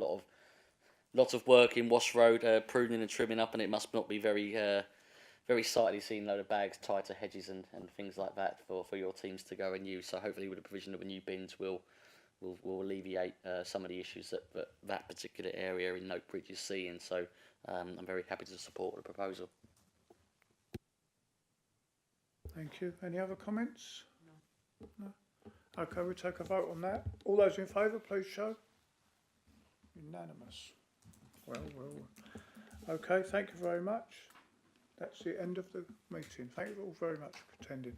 [SPEAKER 8] lots of work in Wash Road, pruning and trimming up, and it must not be very sightly seeing a load of bags tied to hedges and things like that for your teams to go and use. So hopefully with the provision of the new bins will alleviate some of the issues that particular area in Noak Bridge is seeing. So I'm very happy to support the proposal.
[SPEAKER 1] Thank you. Any other comments? No. Okay, we'll take a vote on that. All those in favour, please show. Unanimous. Well. Okay, thank you very much. That's the end of the meeting. Thank you all very much for attending.